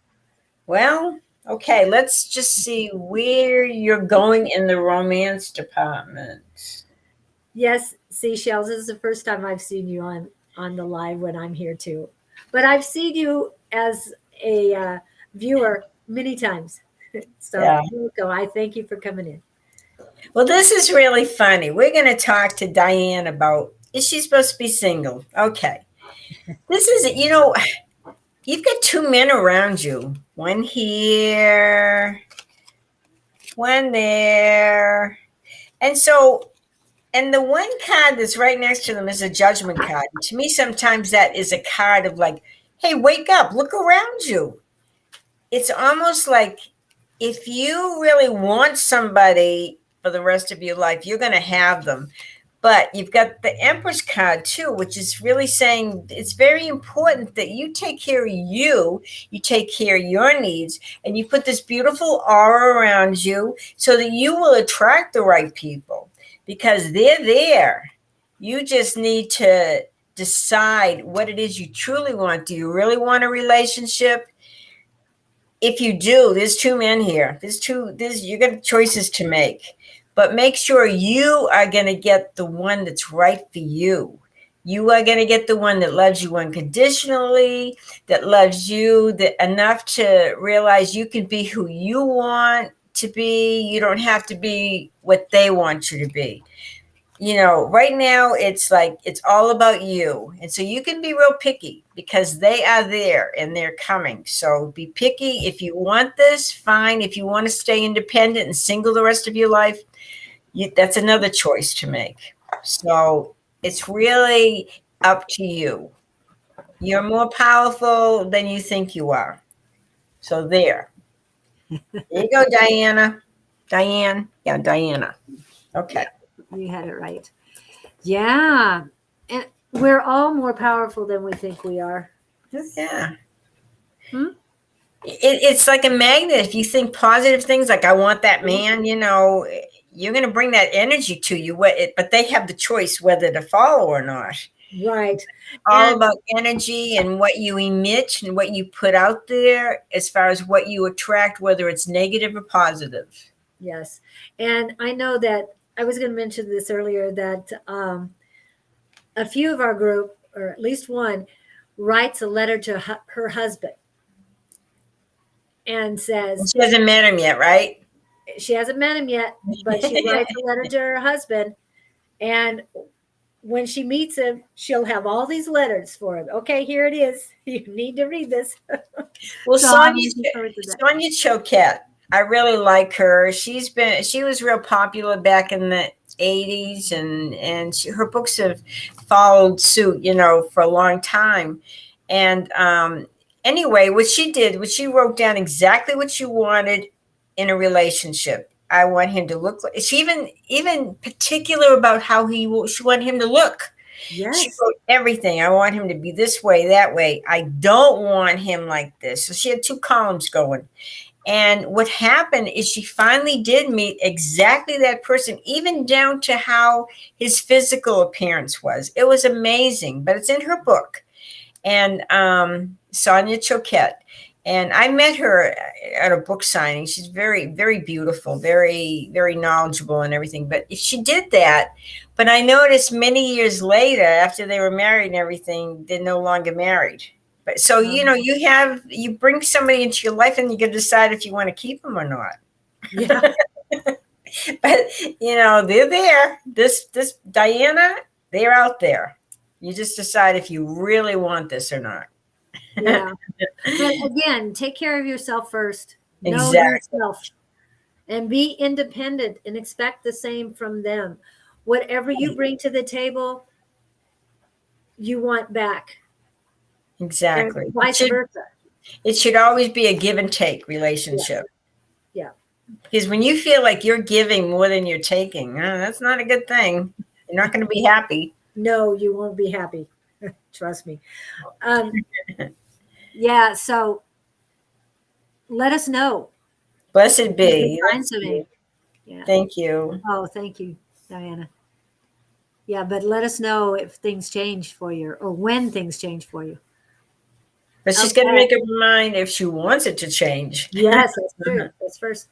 Well, okay, let's just see where you're going in the romance department. Yes, seashells. This is the first time I've seen you on the live when I'm here too. But I've seen you as a viewer many times. So Yeah. welcome. I thank you for coming in. Well, this is really funny. We're going to talk to Diane about, is she supposed to be single? Okay. This is, you've got two men around you. One here, one there. And so, and the one card that's right next to them is a judgment card. And to me, sometimes that is a card of like, hey, wake up, look around you. It's almost like if you really want somebody for the rest of your life, you're going to have them. But you've got the Empress card too, which is really saying it's very important that you take care of you take care of your needs, and you put this beautiful aura around you so that you will attract the right people because they're there. You just need to decide what it is you truly want. Do you really want a relationship? If you do, there's two men here. You got choices to make. But make sure you are going to get the one that's right for you. You are going to get the one that loves you unconditionally, that loves you enough to realize you can be who you want to be. You don't have to be what they want you to be. Right now it's like it's all about you. And so you can be real picky because they are there and they're coming. So be picky. If you want this, fine. If you want to stay independent and single the rest of your life, that's another choice to make. So it's really up to you. You're more powerful than you think you are. So there. There you go, Diana. Diane. Yeah, Diana. Okay. You had it right. Yeah. And we're all more powerful than we think we are. Yeah. It's like a magnet. If you think positive things, like I want that man, you're going to bring that energy to you. But they have the choice whether to follow or not. Right. All about energy and what you emit and what you put out there as far as what you attract, whether it's negative or positive. Yes. And I know that I was going to mention this earlier that a few of our group, or at least one, writes a letter to her husband and says, she hasn't met him yet, right? She hasn't met him yet, but she writes a letter to her husband. And when she meets him, she'll have all these letters for him. Okay, here it is. You need to read this. Well, so Sonia Choquette, I really like her. She was real popular back in the 80s, and her books have followed suit, for a long time. And anyway, what she wrote down exactly what she wanted in a relationship. I want him to look like. She even particular about how she wanted him to look. Yes. She wrote everything. I want him to be this way, that way. I don't want him like this. So she had 2 columns going. And what happened is she finally did meet exactly that person, even down to how his physical appearance was. It was amazing, but it's in her book. And Sonia Choquette. And I met her at a book signing. She's very, very beautiful, very, very knowledgeable and everything. But if she did that, but I noticed many years later, after they were married and everything, they're no longer married. But so, you bring somebody into your life and you can decide if you want to keep them or not. Yeah. But, they're there. This Diana, they're out there. You just decide if you really want this or not. Yeah. But again, take care of yourself first. Exactly. Know yourself and be independent and expect the same from them. Whatever you bring to the table, you want back. Exactly. And vice versa. It should always be a give and take relationship. Yeah. Because when you feel like you're giving more than you're taking, that's not a good thing. You're not going to be happy. No, you won't be happy. Trust me. Yeah. So let us know. Blessed be. Find something. Yeah. Thank you. Oh, thank you, Diana. Yeah, but let us know if things change for you or when things change for you. But she's going to make up her mind if she wants it to change. Yes, that's true. That's first.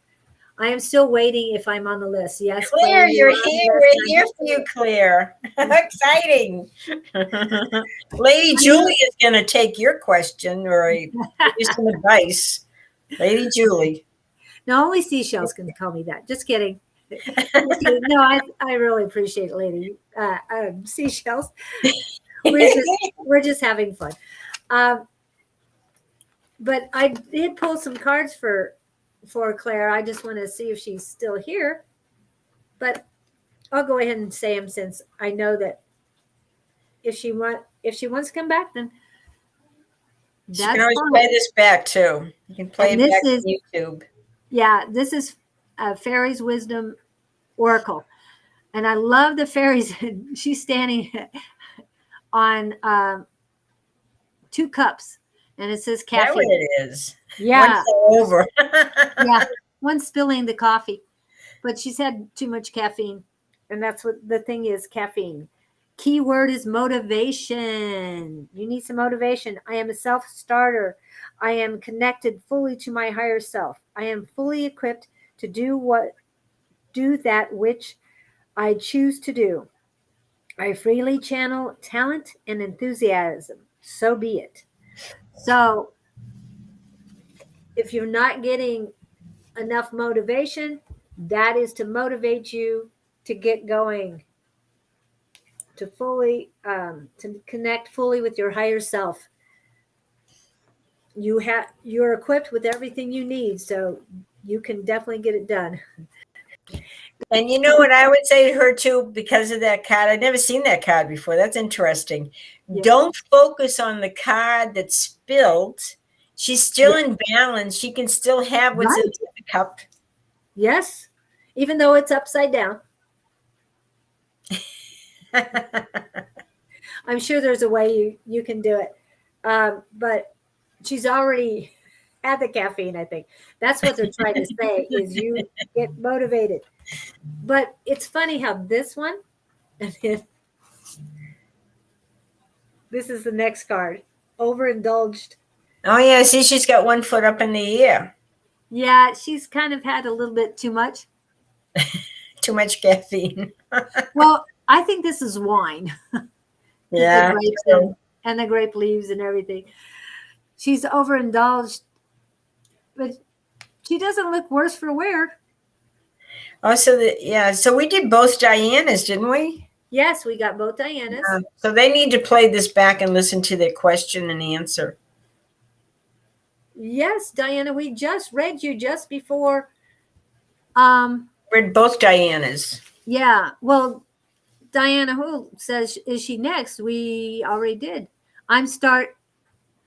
I am still waiting if I'm on the list. Yes, Claire, you're here. We're here for you, Claire. Exciting. Lady Julie is going to take your question or give you some advice. Lady Julie. No, only seashells can call me that. Just kidding. No, I really appreciate it, Lady Seashells. We're just having fun. But I did pull some cards for Claire. I just want to see if she's still here. But I'll go ahead and say them since I know that if she wants to come back, then that's you can always play this back too. You can play it back on YouTube. Yeah, this is Fairy's Wisdom Oracle. And I love the fairies. She's standing on 2 cups. And it says caffeine. That's what it is. Yeah. One's over. Yeah. One's spilling the coffee. But she's had too much caffeine. And that's what the thing is, caffeine. Key word is motivation. You need some motivation. I am a self-starter. I am connected fully to my higher self. I am fully equipped to do that which I choose to do. I freely channel talent and enthusiasm. So be it. So if you're not getting enough motivation, that is to motivate you to get going, to fully to connect fully with your higher self. You're equipped with everything you need, so you can definitely get it done. And you know what I would say to her too, because of that card? I'd never seen that card before. That's interesting. Yeah. Don't focus on the card that's spilled. She's still in balance. She can still have what's in the cup. Yes, even though it's upside down. I'm sure there's a way you can do it. But she's already had the caffeine, I think. That's what they're trying to say is you get motivated. But it's funny how this one, and then this is the next card, overindulged. Oh, yeah. See, she's got one foot up in the air. Yeah, she's kind of had a little bit too much. Too much caffeine. Well, I think this is wine. Yeah. The grapes and the grape leaves and everything. She's overindulged, but she doesn't look worse for wear. Oh, so we did both Dianas, didn't we? Yes, we got both Dianas. So they need to play this back and listen to their question and answer. Yes, Diana, we just read you just before. Read both Dianas. Yeah, well, Diana who says, is she next? We already did. I'm start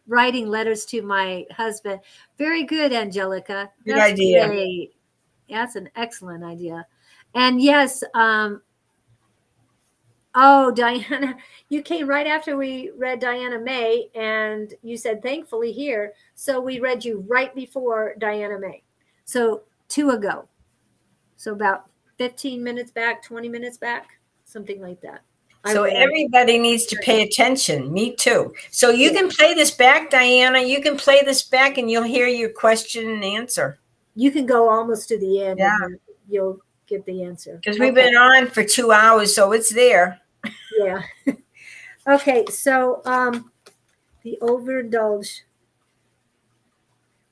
writing letters to my husband. Very good, Angelica. Good idea. Great. That's an excellent idea. And yes, oh, Diana, you came right after we read Diana May, and you said, thankfully here. So we read you right before Diana May. So 2 ago. So about 15 minutes back, 20 minutes back, something like that. So everybody needs to pay attention. Me too. So you can play this back, Diana. You can play this back and you'll hear your question and answer. You can go almost to the end and you'll get the answer. Because we've been on for 2 hours, so it's there. Yeah. Okay, so the overindulge.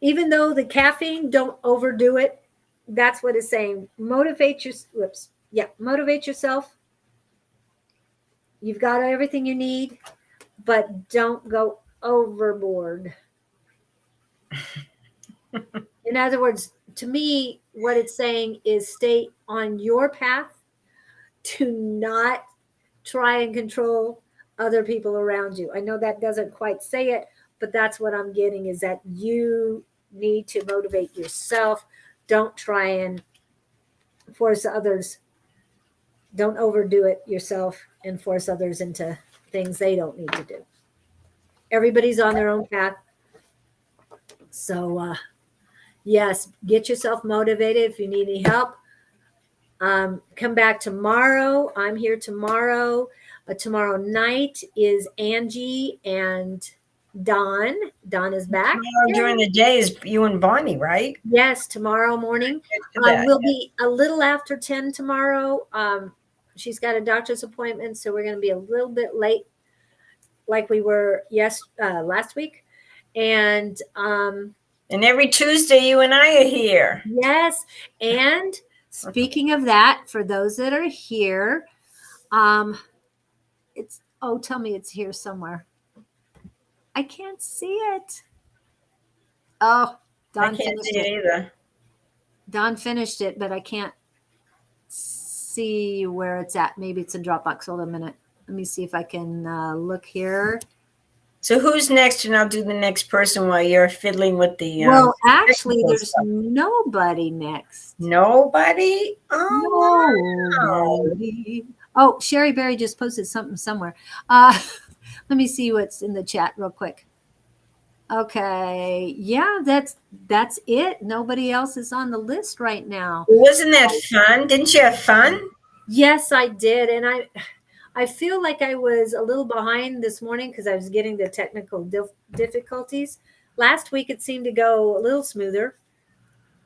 Even though the caffeine, don't overdo it. That's what it's saying. Motivate yourself. You've got everything you need, but don't go overboard. In other words, to me, what it's saying is stay on your path. Do not try and control other people around you. I know that doesn't quite say it, but that's what I'm getting, is that you need to motivate yourself. Don't try and force others. Don't overdo it yourself and force others into things they don't need to do. Everybody's on their own path. So, yes, get yourself motivated. If you need any help, come back tomorrow. I'm here tomorrow. Tomorrow night is Angie and Dawn. Dawn is back. Tomorrow during the day is you and Bonnie, right? Yes, tomorrow morning. Good for that. We'll be a little after 10 tomorrow. She's got a doctor's appointment, so we're going to be a little bit late, like we were last week. And every Tuesday, you and I are here. yes, and speaking of that, for those that are here, tell me it's here somewhere. I can't see it. Oh, Dawn I can't finished see it either. Dawn finished it, but I can't see where it's at. Maybe it's in Dropbox. Hold on a minute. Let me see if I can look here. So who's next? And I'll do the next person while you're fiddling with the. Well, actually, technical there's stuff. nobody next. Nobody? Oh, Nobody. Oh, Sherry Berry just posted something somewhere. Let me see what's in the chat real quick. Okay. Yeah, that's it. Nobody else is on the list right now. Wasn't that fun? Didn't you have fun? Yes, I did. And I feel like I was a little behind this morning because I was getting the technical difficulties. Last week, it seemed to go a little smoother.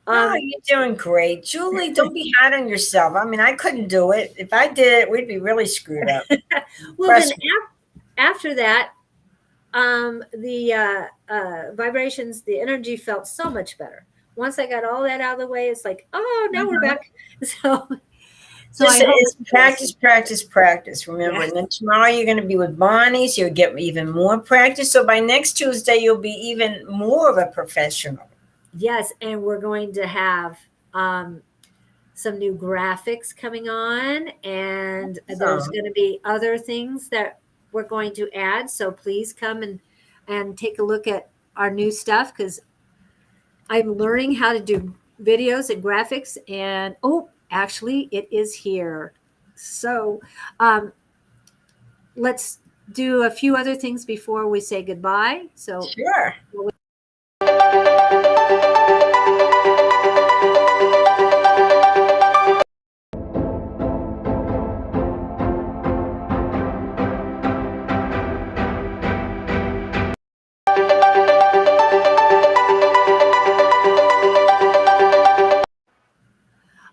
Oh, you're doing great. Julie, don't be hard on yourself. I mean, I couldn't do it. If I did it, we'd be really screwed up. Well, then after that, the vibrations, the energy felt so much better. Once I got all that out of the way, it's like, oh, now we're back. So it's practice. Remember, Yes. and then tomorrow you're going to be with Bonnie, so you'll get even more practice. So by next Tuesday, you'll be even more of a professional. Yes, and we're going to have some new graphics coming on, and there's going to be other things that we're going to add. So please come and take a look at our new stuff, because I'm learning how to do videos and graphics. And actually, it is here. So let's do a few other things before we say goodbye. So sure.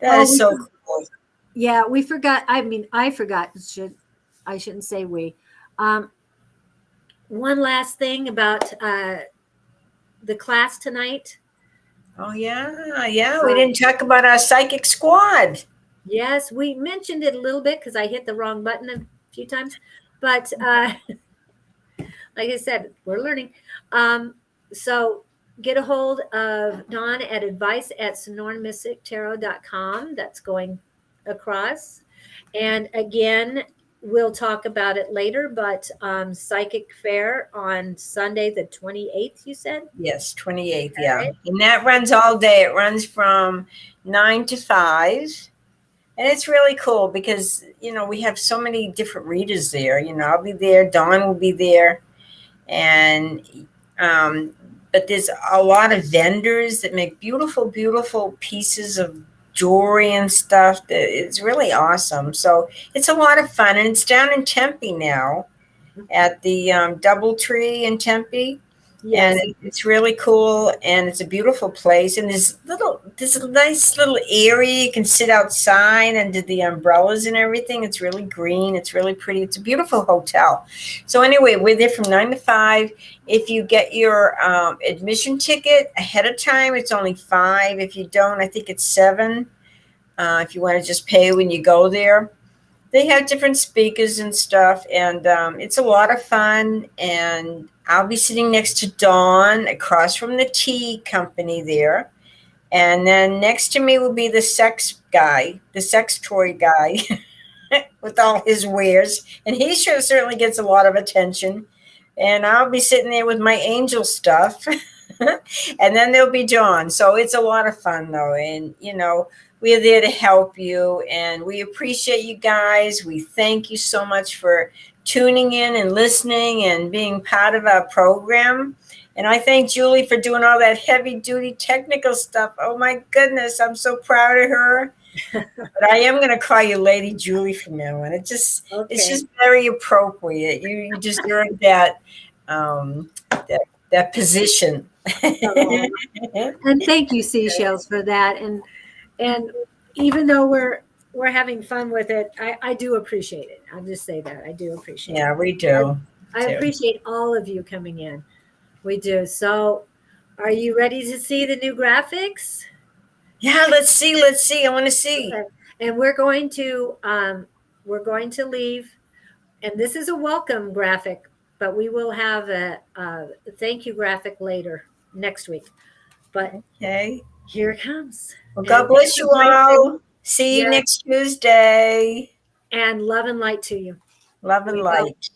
That is so cool. Yeah, we forgot. I mean, I forgot. I shouldn't say we. One last thing about the class tonight. Oh, yeah. We didn't talk about our psychic squad. Yes, we mentioned it a little bit because I hit the wrong button a few times. But like I said, we're learning. So get a hold of Dawn at advice@sonoranmystictarot.com. That's going across. And again, we'll talk about it later, but Psychic Fair on Sunday, the 28th, you said? Yes, 28th, yeah. Right. And that runs all day. It runs from 9 to 5. And it's really cool because, we have so many different readers there. I'll be there. Dawn will be there. And but there's a lot of vendors that make beautiful, beautiful pieces of jewelry and stuff. It's really awesome. So it's a lot of fun. And it's down in Tempe now at the Doubletree in Tempe. Yes. And it's really cool, and it's a beautiful place. And there's a nice little area you can sit outside under the umbrellas and everything. It's really green. It's really pretty. It's a beautiful hotel. So anyway, we're there from 9 to 5. If you get your admission ticket ahead of time, it's only $5. If you don't, I think it's $7. If you want to just pay when you go there. They have different speakers and stuff, and it's a lot of fun. And I'll be sitting next to Dawn across from the tea company there. And then next to me will be the sex toy guy. with all his wares, and he sure certainly gets a lot of attention. And I'll be sitting there with my angel stuff, and then there'll be John. So it's a lot of fun, though, and we're there to help you, and we appreciate you guys. We thank you so much for tuning in and listening and being part of our program. And I thank Julie for doing all that heavy duty technical stuff. Oh my goodness, I'm so proud of her. But I am going to call you Lady Julie from now on. It's just very appropriate. You deserve that that position. Oh. And thank you, Seashells, for that. And even though we're having fun with it, I do appreciate it. I'll just say that I do appreciate it. Yeah, we do. I appreciate all of you coming in. We do. So, are you ready to see the new graphics? Yeah, let's see. I want to see. Okay. And we're going to leave, and this is a welcome graphic, but we will have a thank you graphic later next week. But okay, here it comes. Well, God bless you all. See you next Tuesday. And love and light to you. Love and light.